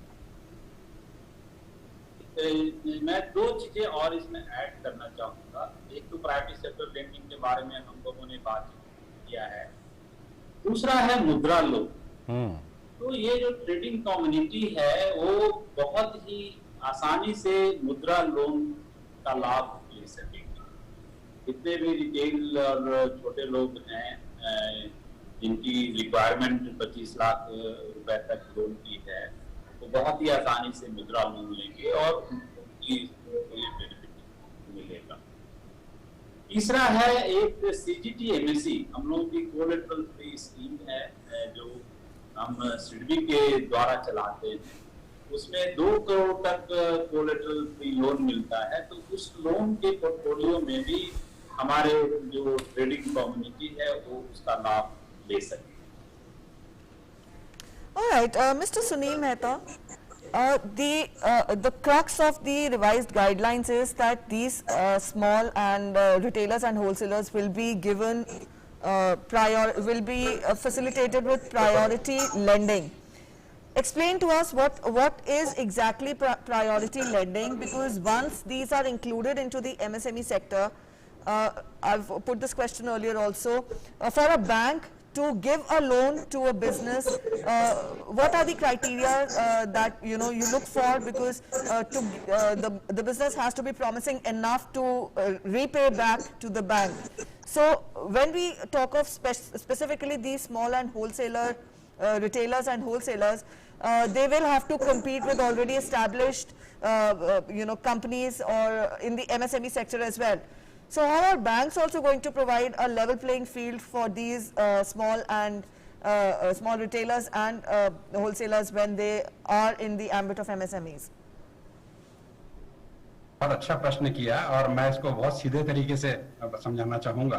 मैं दो चीजें और इसमें ऐड करना चाहूंगा। एक तो प्राइवेट सेक्टर लैंडिंग के बारे में हम लोगों ने बात किया है, दूसरा है मुद्रा लोन। तो ये जो ट्रेडिंग कम्युनिटी है वो बहुत ही आसानी से मुद्रा लोन का लाभ ले सकेगी। जितने भी रिटेल और छोटे लोग हैं जिनकी रिक्वायरमेंट 25 लाख रुपए तक लोन की है, वो बहुत ही आसानी से मुद्रा लोन लेंगे और उनकी बेनिफिट मिलेगा। तीसरा है एक CGTMSE, हम लोगों की कोलेटरल फ्री स्कीम है जो हम सिडबी के द्वारा चलाते हैं। उसमें 2 करोड़ तक कोलेटरल फ्री लोन मिलता है, तो उस लोन के पोर्टफोलियो में भी हमारे जो ट्रेडिंग कम्युनिटी है वो उसका लाभ ले सके। All right, Mr. Sunil Mehta, the crux of the revised guidelines is that these small and retailers and wholesalers will be given facilitated with priority lending. Explain to us what is exactly priority lending, because once these are included into the MSME sector, I've put this question earlier also, for a bank to give a loan to a business, what are the criteria that you look for, because the business has to be promising enough to repay back to the bank. So when we talk of specifically these small and wholesaler retailers and wholesalers, they will have to compete with already established companies or in the MSME sector as well. So how are banks also going to provide a level playing field for these small retailers and wholesalers when they are in the ambit of MSMEs? बहुत अच्छा प्रश्न किया और मैं इसको बहुत सीधे तरीके से समझाना चाहूंगा।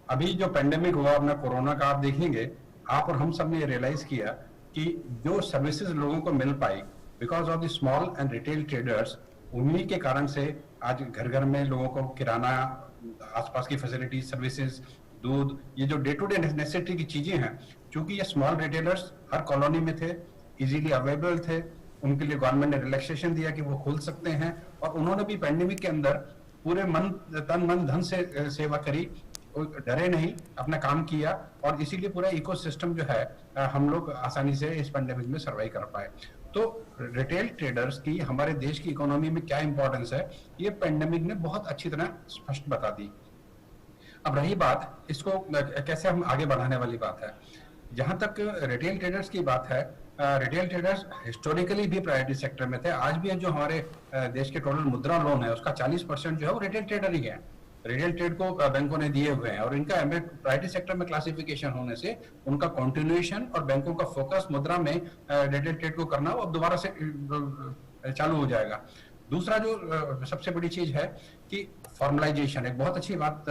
अभी जो पेंडेमिक हुआ अपना कोरोना का, आप देखेंगे, आप और हम सब ने रियलाइज किया कि जो सर्विसेज लोगों को मिल पाई because of the small and retail traders, उन्हीं के कारण से आज घर घर में लोगों को किराना, आसपास की फैसिलिटी, सर्विसेज, दूध, ये जो डे टू डे नेसेसिटी की चीजें हैं, क्योंकि ये स्मॉल रिटेलर्स हर कॉलोनी में थे, इजीली अवेलेबल थे, उनके लिए गवर्नमेंट ने रिलैक्सेशन दिया कि वो खुल सकते हैं, और उन्होंने भी पेंडेमिक के अंदर पूरे तन मन धन से सेवा करी, डरे नहीं, अपना काम किया, और इसीलिए पूरा इकोसिस्टम जो है हम लोग आसानी से इस पेंडेमिक में सर्वाइव कर पाए। तो रिटेल ट्रेडर्स की हमारे देश की इकोनॉमी में क्या इंपॉर्टेंस है, ये पेंडेमिक ने बहुत अच्छी तरह स्पष्ट बता दी। अब रही बात, इसको कैसे हम आगे बढ़ाने वाली बात है। जहां तक रिटेल ट्रेडर्स की बात है, रिटेल ट्रेडर्स हिस्टोरिकली भी प्रायोरिटी सेक्टर में थे, आज भी जो हमारे देश के टोटल मुद्रा लोन है उसका 40% जो है वो रिटेल ट्रेडर ही है, रिटेल ट्रेड को बैंकों ने दिए हुए हैं, और इनका प्रायोरिटी सेक्टर में क्लासिफिकेशन होने से उनका कंटिन्यूएशन और बैंकों का फोकस मुद्रा में रिटेल ट्रेड को करना वो दोबारा से चालू हो जाएगा। दूसरा जो सबसे बड़ी चीज है कि फॉर्मलाइजेशन, एक बहुत अच्छी बात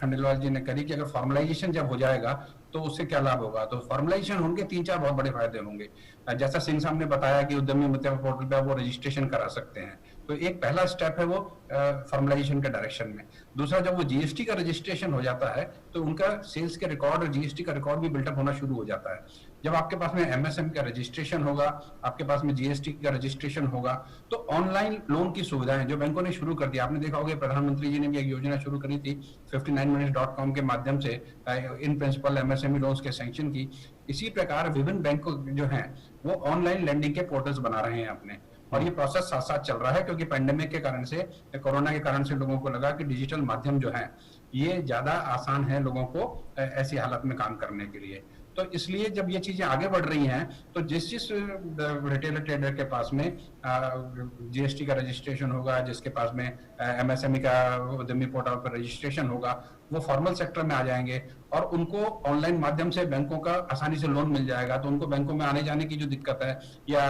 खंडेलवाल जी ने करी कि अगर फॉर्मलाइजेशन जब हो जाएगा तो उससे क्या लाभ होगा। तो फॉर्मलाइजेशन होंगे 3-4 बहुत बड़े फायदे होंगे। जैसा सिंह साहब ने बताया कि उद्यमी मित्र पोर्टल पे वो रजिस्ट्रेशन करा सकते हैं, तो एक पहला स्टेप है वो फॉर्मलाइजेशन के डायरेक्शन में। दूसरा, जब वो जीएसटी का रजिस्ट्रेशन हो जाता है तो उनका सेल्स के रिकॉर्ड और जीएसटी का रिकॉर्ड भी बिल्डअप होना शुरू हो जाता है। जब आपके पास में एमएसएम का रजिस्ट्रेशन होगा, आपके पास में जीएसटी का रजिस्ट्रेशन होगा, तो ऑनलाइन लोन की सुविधाएं जो बैंकों ने शुरू कर दी, आपने देखा होगा प्रधानमंत्री जी ने भी एक योजना शुरू करी थी 59minutes.com के माध्यम से इन प्रिंसिपल एमएसएमई लोन्स के सैंक्शन की। इसी प्रकार विभिन्न बैंक जो हैं वो ऑनलाइन लेंडिंग के पोर्टल्स बना रहे हैं अपने, और ये प्रोसेस साथ साथ चल रहा है क्योंकि पेंडेमिक के कारण से, कोरोना के कारण से लोगों को लगा कि डिजिटल माध्यम जो है ये ज्यादा आसान है लोगों को ऐसी हालत में काम करने के लिए। तो इसलिए जब ये चीजें आगे बढ़ रही हैं तो जिस रिटेलर ट्रेडर के पास में जीएसटी का रजिस्ट्रेशन होगा, जिसके पास में एमएसएमई का उद्यमी पोर्टल पर रजिस्ट्रेशन होगा, वो फॉर्मल सेक्टर में आ जाएंगे और उनको ऑनलाइन माध्यम से बैंकों का आसानी से लोन मिल जाएगा। तो उनको बैंकों में आने जाने की जो दिक्कत है या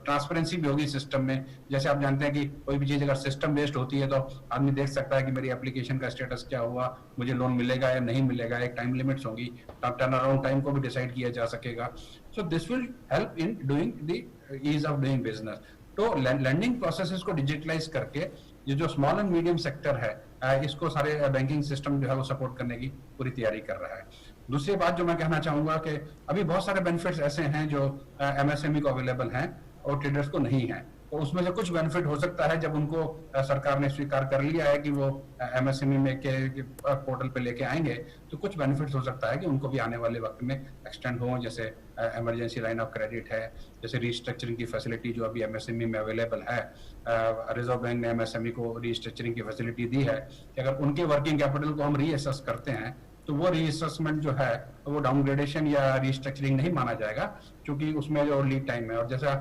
ट्रांसपेरेंसी भी होगी सिस्टम में। जैसे आप जानते हैं कि कोई भी चीज अगर सिस्टम बेस्ड होती है तो आदमी देख सकता है कि मेरी एप्लीकेशन का स्टेटस क्या हुआ, मुझे लोन मिलेगा या नहीं मिलेगा, एक टाइम लिमिट्स होगी, टर्न अराउंड टाइम को भी डिसाइड किया जा सकेगा। So this will help in doing the ease of doing business. तो लैंडिंग प्रोसेसेस को डिजिटलाइज करके ये जो स्मॉल एंड मीडियम सेक्टर है इसको सारे बैंकिंग सिस्टम जो है वो सपोर्ट करने की पूरी तैयारी कर रहा है। दूसरी बात जो मैं कहना चाहूंगा कि अभी बहुत सारे बेनिफिट्स ऐसे हैं जो एमएसएमई को अवेलेबल हैं और ट्रेडर्स को नहीं है। तो उसमें से कुछ बेनिफिट हो सकता है जब उनको सरकार ने स्वीकार कर लिया है कि वो एमएसएमई में के पोर्टल पे लेके आएंगे, तो कुछ बेनिफिट्स हो सकता है कि उनको भी आने वाले वक्त में एक्सटेंड हो। जैसे इमरजेंसी लाइन ऑफ क्रेडिट है, जैसे रिस्ट्रक्चरिंग की फैसिलिटी जो अभी एमएसएमई में अवेलेबल है। रिजर्व बैंक ने एमएसएमई को रिस्ट्रक्चरिंग की फैसिलिटी दी है कि अगर उनके वर्किंग कैपिटल को हम रीअसेस करते हैं तो वो रीअसेसमेंट जो है वो डाउनग्रेडेशन या रिस्ट्रक्चरिंग नहीं माना जाएगा, क्योंकि उसमें जो लीड टाइम है। और जैसा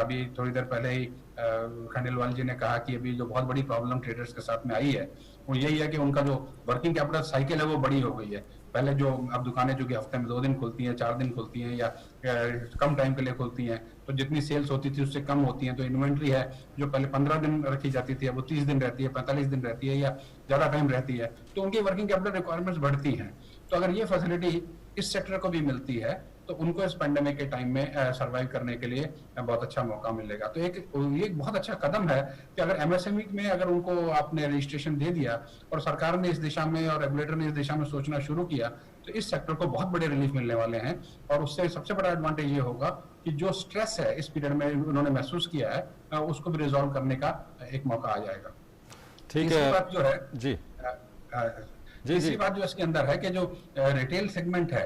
अभी थोड़ी देर पहले ही खंडेलवाल जी ने कहा कि अभी जो बहुत बड़ी प्रॉब्लम ट्रेडर्स के साथ में आई है वो यही है कि उनका जो वर्किंग कैपिटल साइकिल है वो बड़ी हो गई है। पहले जो अब दुकानें जो कि हफ्ते में 2 दिन खुलती हैं, 4 दिन खुलती हैं या कम टाइम के लिए खुलती हैं, तो जितनी सेल्स होती थी उससे कम होती हैं। तो इन्वेंट्री है जो पहले 15 दिन रखी जाती थी, अब वो 30 दिन रहती है, 45 दिन रहती है या ज्यादा टाइम रहती है, तो उनकी वर्किंग कैपिटल रिक्वायरमेंट बढ़ती हैं। तो अगर ये फैसिलिटी इस सेक्टर को भी मिलती है तो उनको इस पेंडेमिक के टाइम में सरवाइव करने के लिए बहुत अच्छा मौका मिलेगा। तो ये एक बहुत अच्छा कदम है कि अगर एमएसएमई में अगर उनको आपने रजिस्ट्रेशन दे दिया और सरकार ने इस दिशा में और रेगुलेटर ने इस दिशा में सोचना शुरू किया तो इस सेक्टर को बहुत बड़े रिलीफ मिलने वाले हैं। और उससे सबसे बड़ा एडवांटेज ये होगा कि जो स्ट्रेस है इस पीरियड में उन्होंने महसूस किया है उसको भी रिजॉल्व करने का एक मौका आ जाएगा। ठीक है। बात जो है जी तीसरी बात जो इसके अंदर है कि जो रिटेल सेगमेंट है,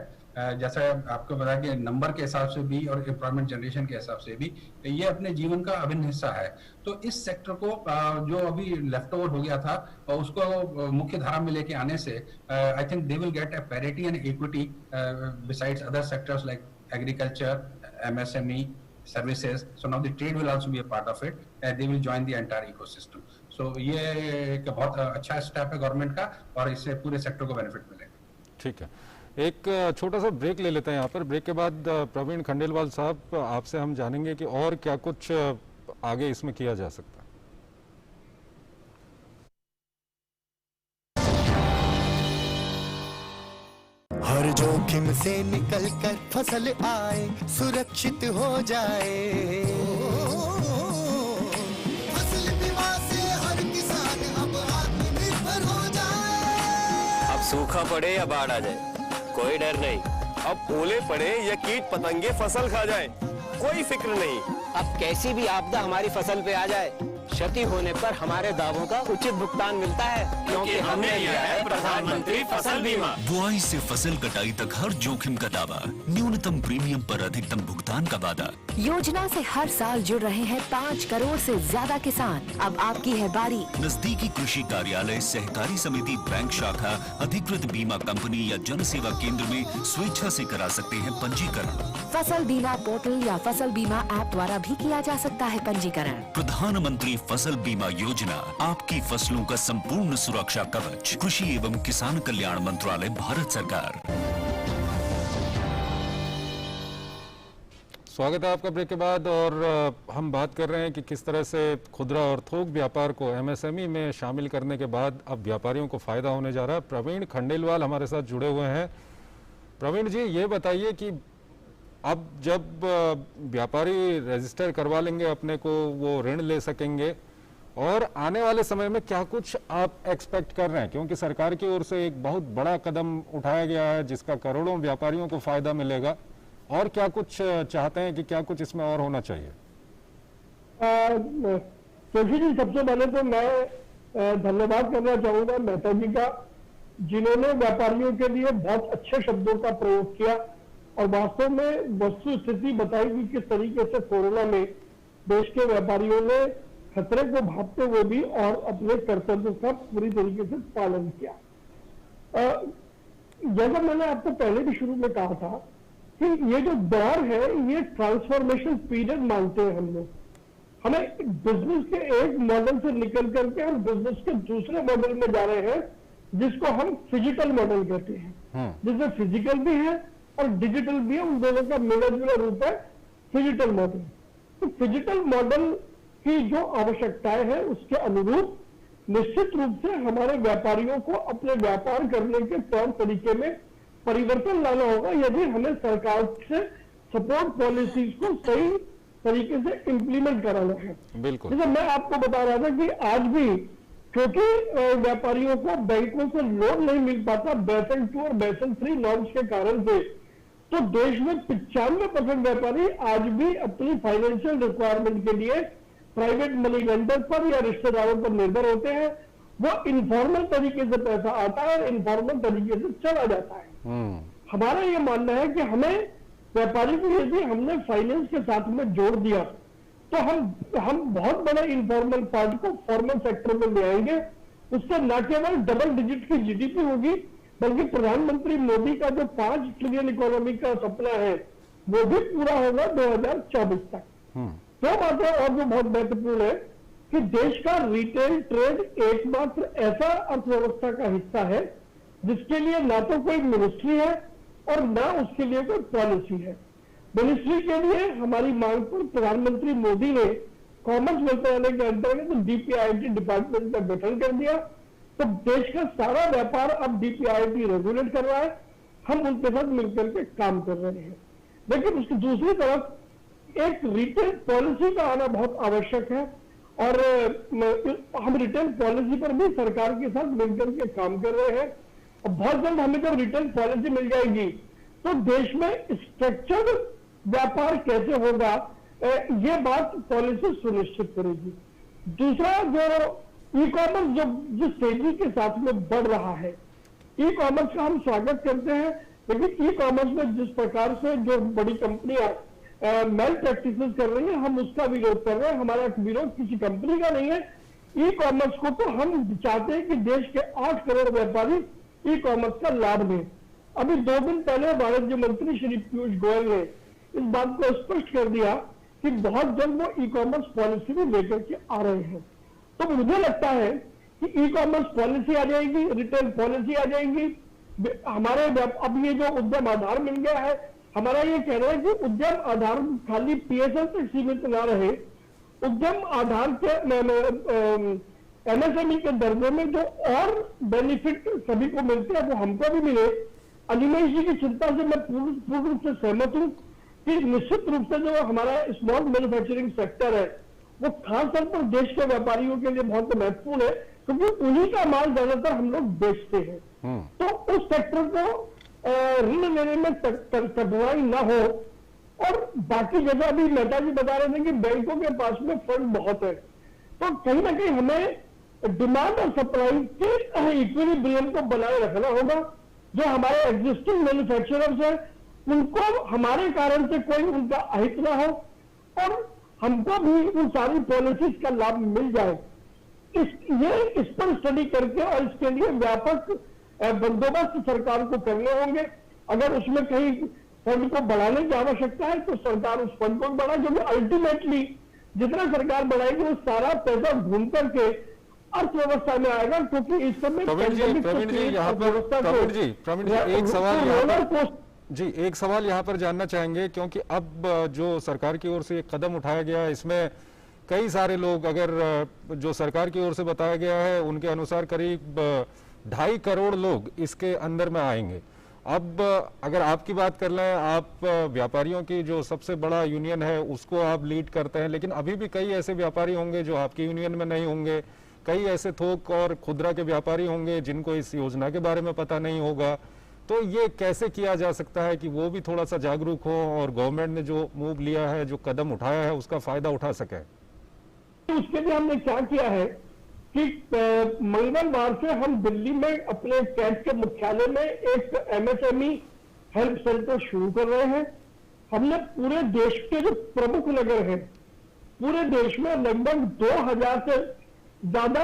जैसा आपको बताया कि नंबर के हिसाब से भी और एम्प्लॉयमेंट जनरेशन के हिसाब से भी ये अपने जीवन का अभिन्न हिस्सा है। तो इस सेक्टर को जो अभी लेफ्ट ओवर हो गया था उसको मुख्य धारा में लेके आने से I think they will get a parity and equity besides other sectors like agriculture, MSME, services. So now the trade will also be a part of it, they will join the entire ecosystem. So ये एक बहुत अच्छा step है government का और इससे पूरे sector को बेनिफिट मिलेगा। ठीक है, एक छोटा सा ब्रेक ले लेते हैं यहाँ पर। ब्रेक के बाद प्रवीण खंडेलवाल साहब आपसे हम जानेंगे कि और क्या कुछ आगे इसमें किया जा सकता है। हर जोखिम से निकल कर फसल आए, सुरक्षित हो जाए। फसल बीमा से हर किसान अब आत्मनिर्भर हो जाए। अब सूखा पड़े या बाढ़ आ जाए कोई डर नहीं, अब ओले पड़े या कीट पतंगे फसल खा जाए कोई फिक्र नहीं। अब कैसी भी आपदा हमारी फसल पे आ जाए, क्षति होने पर हमारे दावों का उचित भुगतान मिलता है, क्योंकि हमने लिया है प्रधानमंत्री फसल बीमा। बुआई से फसल कटाई तक हर जोखिम का दावा, न्यूनतम प्रीमियम पर अधिकतम भुगतान का वादा। योजना से हर साल जुड़ रहे हैं 5 करोड़ से ज्यादा किसान। अब आपकी है बारी। नजदीकी कृषि कार्यालय, सहकारी समिति, बैंक शाखा, अधिकृत बीमा कंपनी या जन सेवा केंद्र में स्वेच्छा से करा सकते हैं पंजीकरण। फसल बीमा पोर्टल या फसल बीमा ऐप द्वारा भी किया जा सकता है पंजीकरण। प्रधानमंत्री फसल बीमा योजना, आपकी फसलों का संपूर्ण सुरक्षा कवच। कृषि एवं किसान कल्याण मंत्रालय, भारत सरकार। स्वागत है आपका ब्रेक के बाद। और हम बात कर रहे हैं कि किस तरह से खुदरा और थोक व्यापार को एमएसएमई में शामिल करने के बाद अब व्यापारियों को फायदा होने जा रहा है। प्रवीण खंडेलवाल हमारे साथ जुड़े हुए हैं। प्रवीण जी, ये बताइए कि अब जब व्यापारी रजिस्टर करवा लेंगे अपने को, वो ऋण ले सकेंगे, और आने वाले समय में क्या कुछ आप एक्सपेक्ट कर रहे हैं, क्योंकि सरकार की ओर से एक बहुत बड़ा कदम उठाया गया है जिसका करोड़ों व्यापारियों को फायदा मिलेगा, और क्या कुछ चाहते हैं कि क्या कुछ इसमें और होना चाहिए? जोशी जी, सबसे पहले तो मैं धन्यवाद करना चाहूंगा मेहता जी का, जिन्होंने व्यापारियों के लिए बहुत अच्छे शब्दों का प्रयोग किया और वास्तव में वस्तु स्थिति बताई कि किस तरीके से कोरोना में देश के व्यापारियों ने खतरे को भांपते हुए भी और अपने कर्तव्यों का पूरी तरीके से पालन किया। जैसा मैंने आपको पहले भी शुरू में कहा था कि ये जो दौर है ये ट्रांसफॉर्मेशन पीरियड मानते हैं हम लोग। हमें बिजनेस के एक मॉडल से निकल करके हम बिजनेस के दूसरे मॉडल में जा रहे हैं, जिसको हम फिजिकल मॉडल कहते हैं, जिसमें फिजिकल भी है और डिजिटल भी है, उन दोनों का मिला जुला रूप है फिजिकल मॉडल। तो फिजिकल मॉडल की जो आवश्यकताएं हैं उसके अनुरूप निश्चित रूप से हमारे व्यापारियों को अपने व्यापार करने के तौर तरीके में परिवर्तन लाना होगा, यदि हमें सरकार से सपोर्ट पॉलिसीज को सही तरीके से इम्प्लीमेंट कराना है। बिल्कुल। जैसे मैं आपको बता रहा था कि आज भी क्योंकि व्यापारियों को बैंकों से लोन नहीं मिल पाता बेसल 2 और बेसल 3 नॉर्म्स के कारण से, तो देश में 95% व्यापारी आज भी अपनी फाइनेंशियल रिक्वायरमेंट के लिए प्राइवेट मनी लेंडर पर या रिश्तेदारों पर निर्भर होते हैं। वो इनफॉर्मल तरीके से पैसा आता है, इनफॉर्मल तरीके से चला जाता है। हमारा ये मानना है कि हमें व्यापारी को यदि हमने फाइनेंस के साथ में जोड़ दिया तो हम बहुत बड़े इनफॉर्मल पार्ट को फॉर्मल सेक्टर में ले आएंगे। उससे न केवल डबल डिजिट की जीडीपी होगी, बल्कि प्रधानमंत्री मोदी का जो 5 ट्रिलियन इकोनॉमी का सपना है वो भी पूरा होगा 2024 तक। दो बातें और जो बहुत महत्वपूर्ण है कि देश का रिटेल ट्रेड एकमात्र ऐसा अर्थव्यवस्था का हिस्सा है जिसके लिए ना तो कोई मिनिस्ट्री है और ना उसके लिए कोई पॉलिसी है। मिनिस्ट्री के लिए हमारी मांग पर प्रधानमंत्री मोदी ने कॉमर्स मंत्रालय के अंतर्गत डीपीआईटी डिपार्टमेंट का गठन कर दिया। तो देश का सारा व्यापार अब डीपीआईटी रेगुलेट कर रहा है, हम उनके साथ मिलकर के काम कर रहे हैं। लेकिन उसकी दूसरी तरफ एक रिटेल पॉलिसी का आना बहुत आवश्यक है और हम रिटेल पॉलिसी पर भी सरकार के साथ मिलकर के काम कर रहे हैं। और बहुत जल्द हमें जब रिटेल पॉलिसी मिल जाएगी तो देश में स्ट्रक्चर्ड व्यापार कैसे होगा ये बात पॉलिसी सुनिश्चित करेगी। दूसरा, जो ई कॉमर्स जो जिस तेजी के साथ में बढ़ रहा है, ई कॉमर्स का हम स्वागत करते हैं, लेकिन ई कॉमर्स में जिस प्रकार से जो बड़ी कंपनियां मेल प्रैक्टिसेस कर रही है, हम उसका विरोध कर रहे हैं। हमारा विरोध किसी कंपनी का नहीं है। ई कॉमर्स को तो हम चाहते हैं कि देश के 8 करोड़ व्यापारी ई कॉमर्स का लाभ लें। अभी 2 दिन पहले वाणिज्य मंत्री श्री पीयूष गोयल ने इस बात को स्पष्ट कर दिया कि बहुत जल्द वो ई कॉमर्स पॉलिसी भी लेकर के आ रहे हैं। तो मुझे लगता है कि ई कॉमर्स पॉलिसी आ जाएगी, रिटेल पॉलिसी आ जाएगी। हमारे अब ये जो उद्यम आधार मिल गया है, हमारा ये कहना है कि उद्यम आधार खाली पीएसएल तक सीमित ना रहे। उद्यम आधार के एमएसएमई के दर्जे में जो और बेनिफिट सभी को मिलते हैं वो हमको भी मिले। अनिमेश जी की चिंता से मैं पूर्ण रूप से सहमत हूँ कि निश्चित रूप से जो हमारा स्मॉल मैन्युफैक्चरिंग सेक्टर है वो खास तौर पर देश के व्यापारियों के लिए बहुत महत्वपूर्ण है, क्योंकि उन्हीं का माल ज्यादातर हम लोग बेचते हैं। तो उस सेक्टर को ऋण लेने में कठिनाई ना हो। और बाकी जगह भी मेहता जी बता रहे थे कि बैंकों के पास में फंड बहुत है, तो कहीं ना कहीं हमें डिमांड और सप्लाई के इक्विलिब्रियम को बनाए रखना होगा। जो हमारे एग्जिस्टिंग मैन्युफैक्चरर्स हैं उनको हमारे कारण से कोई उनका अहित ना हो और हमको भी उन सारी पॉलिसीज का लाभ मिल जाए। इस पर स्टडी करके और इसके लिए व्यापक बंदोबस्त सरकार को करने होंगे। अगर उसमें कहीं फंड को बढ़ाने की आवश्यकता है तो सरकार उस फंड को बढ़ाए, क्योंकि अल्टीमेटली जितना सरकार बढ़ाएगी वो सारा पैसा घूम करके अर्थव्यवस्था में आएगा। क्योंकि इस समय एक सवाल यहाँ पर जानना चाहेंगे, क्योंकि अब जो सरकार की ओर से एक कदम उठाया गया है इसमें कई सारे लोग, अगर जो सरकार की ओर से बताया गया है उनके अनुसार करीब 2.5 करोड़ लोग इसके अंदर में आएंगे। अब अगर आपकी बात कर लें, आप व्यापारियों की जो सबसे बड़ा यूनियन है उसको आप लीड करते हैं, लेकिन अभी भी कई ऐसे व्यापारी होंगे जो आपकी यूनियन में नहीं होंगे, कई ऐसे थोक और खुदरा के व्यापारी होंगे जिनको इस योजना के बारे में पता नहीं होगा। तो ये कैसे किया जा सकता है कि वो भी थोड़ा सा जागरूक हो और गवर्नमेंट ने जो मूव लिया है, जो कदम उठाया है, उसका फायदा उठा सके? उसके लिए हमने क्या किया है कि मंगलवार से हम दिल्ली में अपने कैट के मुख्यालय में एक एमएसएमई हेल्प सेंटर शुरू कर रहे हैं। हमने पूरे देश के जो प्रमुख नगर हैं, पूरे देश में लगभग 2000 से ज्यादा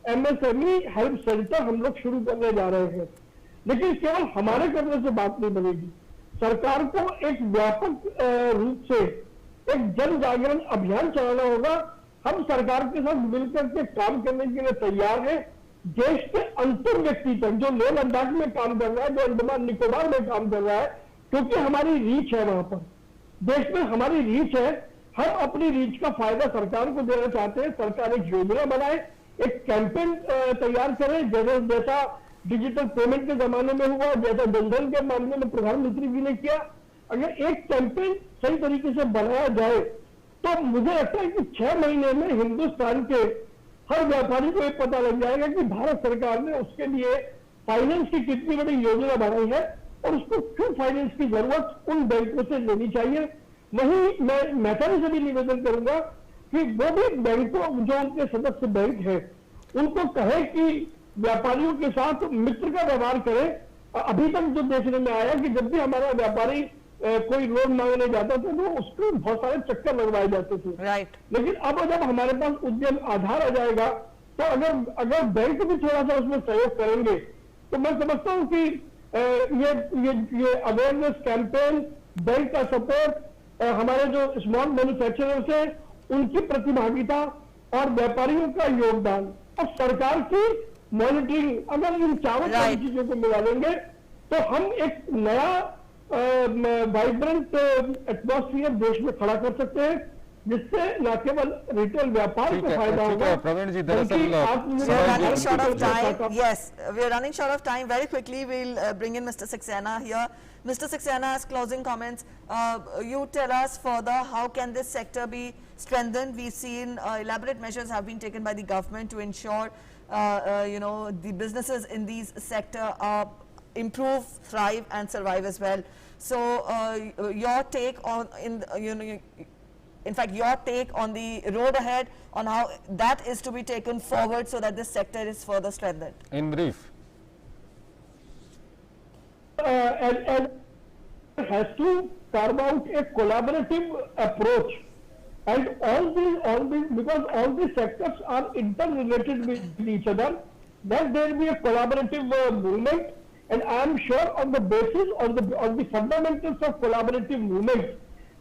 एमएसएमई हेल्प सेंटर हम लोग शुरू करने जा रहे हैं। लेकिन केवल हमारे करने से बात नहीं बनेगी, सरकार को एक व्यापक रूप से एक जन जागरण अभियान चलाना होगा। हम सरकार के साथ मिलकर के काम करने के लिए तैयार हैं। देश के अंतिम व्यक्ति तक जो लेह लद्दाख में काम कर रहा है, जो अंडमान निकोबार में काम कर रहा है, क्योंकि हमारी रीच है, वहां पर देश में हमारी रीच है, हम अपनी रीच का फायदा सरकार को देना चाहते हैं। सरकार एक योजना बनाए, एक कैंपेन तैयार करे, जैसा डिजिटल पेमेंट के जमाने में हुआ, जैसा जनधन के मामले में प्रधानमंत्री जी ने किया। अगर एक कैंपेन सही तरीके से बनाया जाए तो मुझे लगता है कि 6 महीने में हिंदुस्तान के हर व्यापारी को एक पता लग जाएगा कि भारत सरकार ने उसके लिए फाइनेंस की कितनी बड़ी योजना बनाई है और उसको क्यों फाइनेंस की जरूरत उन बैंकों से लेनी चाहिए। वहीं मैं मैथानी से भी निवेदन करूंगा कि वो भी बैंकों, जो उनके सदस्य बैंक है, उनको कहे कि व्यापारियों के साथ मित्र का व्यवहार करें। अभी तक जो देखने में आया कि जब भी हमारा व्यापारी कोई लोन मांगने जाता था तो उसको बहुत सारे चक्कर लगवाए जाते थे। राइट। लेकिन अब जब हमारे पास उद्यम आधार आ जाएगा तो अगर बैंक भी थोड़ा सा उसमें सहयोग करेंगे तो मैं समझता हूँ कि ये अवेयरनेस कैंपेन, बैंक का सपोर्ट, हमारे जो स्मॉल मैन्युफैक्चरर्स हैं उनकी प्रतिभागिता और व्यापारियों का योगदान और सरकार की मॉनिटरिंग, अगर इन चारों चीजों को मिला लेंगे तो हम एक नया वाइब्रेंट एटमॉस्फेयर देश में खड़ा कर सकते हैं, जिससे न केवल रिटेल व्यापार को फायदा होगा। प्रवीण जी, दरअसल running short of time. Yes, we are running short of time. Very quickly, we'll bring in Mr. Saxena here. Mr. Saxena has closing comments. You tell us further, how can this sector be strengthened? We've seen elaborate measures have been taken by the government to ensure, the businesses in these sector improve, thrive, and survive as well. So, your take on in fact, your take on the road ahead, on how that is to be taken forward so that this sector is further strengthened. In brief. And has to carve out a collaborative approach, and all these because all these sectors are interrelated with each other, then there will be a collaborative movement, and I am sure on the basis on the fundamentals of collaborative movement,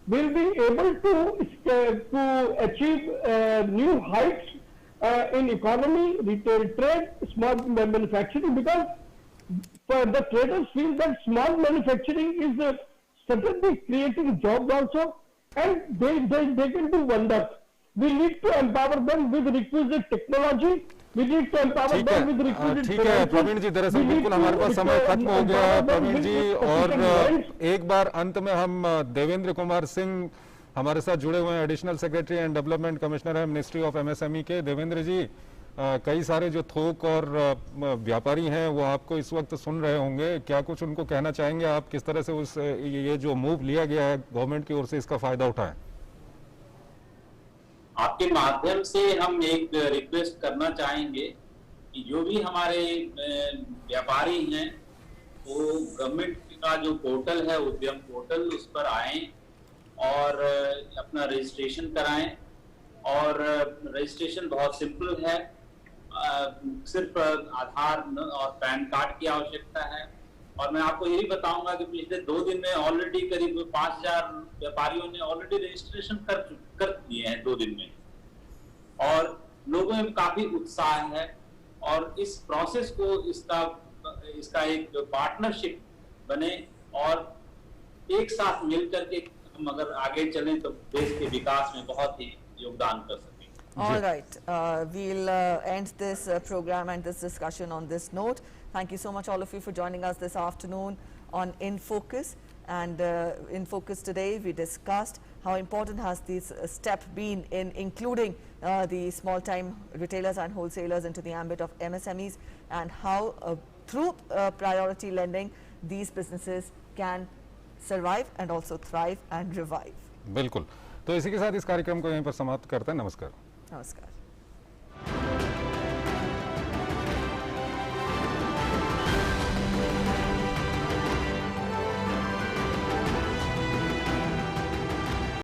will be able to achieve new heights in economy, retail trade, small manufacturing, because the traders feel that small manufacturing is certainly creating jobs also, and they can do wonders. We need to empower them with requisite technology. We need to empower them with requisite ठीक है प्रवीण जी, दरअसल बिल्कुल हमारे पास समय खत्म हो गया है प्रवीण जी, और एक बार अंत में हम देवेंद्र कुमार सिंह हमारे साथ जुड़े हुए हैं, additional secretary and development commissioner है मिनिस्ट्री ऑफ एमएसएमई के। देवेंद्र जी, कई सारे जो थोक और व्यापारी हैं वो आपको इस वक्त सुन रहे होंगे, क्या कुछ उनको कहना चाहेंगे आप, किस तरह से उस ये जो मूव लिया गया है गवर्नमेंट की ओर से इसका फायदा उठाएं? आपके माध्यम से हम एक रिक्वेस्ट करना चाहेंगे कि जो भी हमारे व्यापारी हैं वो गवर्नमेंट का जो पोर्टल है, उद्यम पोर्टल, उस पर आएं और अपना रजिस्ट्रेशन कराएं। और रजिस्ट्रेशन बहुत सिंपल है, सिर्फ आधार और पैन कार्ड की आवश्यकता है। और मैं आपको यही बताऊंगा कि पिछले 2 दिन में ऑलरेडी करीब 5000 व्यापारियों ने ऑलरेडी रजिस्ट्रेशन कर दिए हैं 2 दिन में, और लोगों में काफी उत्साह है। और इस प्रोसेस को इसका एक पार्टनरशिप बने और एक साथ मिलकर के हम अगर आगे चलें तो देश के विकास में बहुत ही योगदान कर सकें। All right, we'll end this program and this discussion on this note. Thank you so much all of you for joining us this afternoon on In Focus. And in Focus today we discussed how important has this step been in including the small time retailers and wholesalers into the ambit of MSMEs, and how through priority lending these businesses can survive and also thrive and revive. बिल्कुल, तो इसी के साथ इस कार्यक्रम को यहीं पर समाप्त करते हैं। नमस्कार। नमस्कार।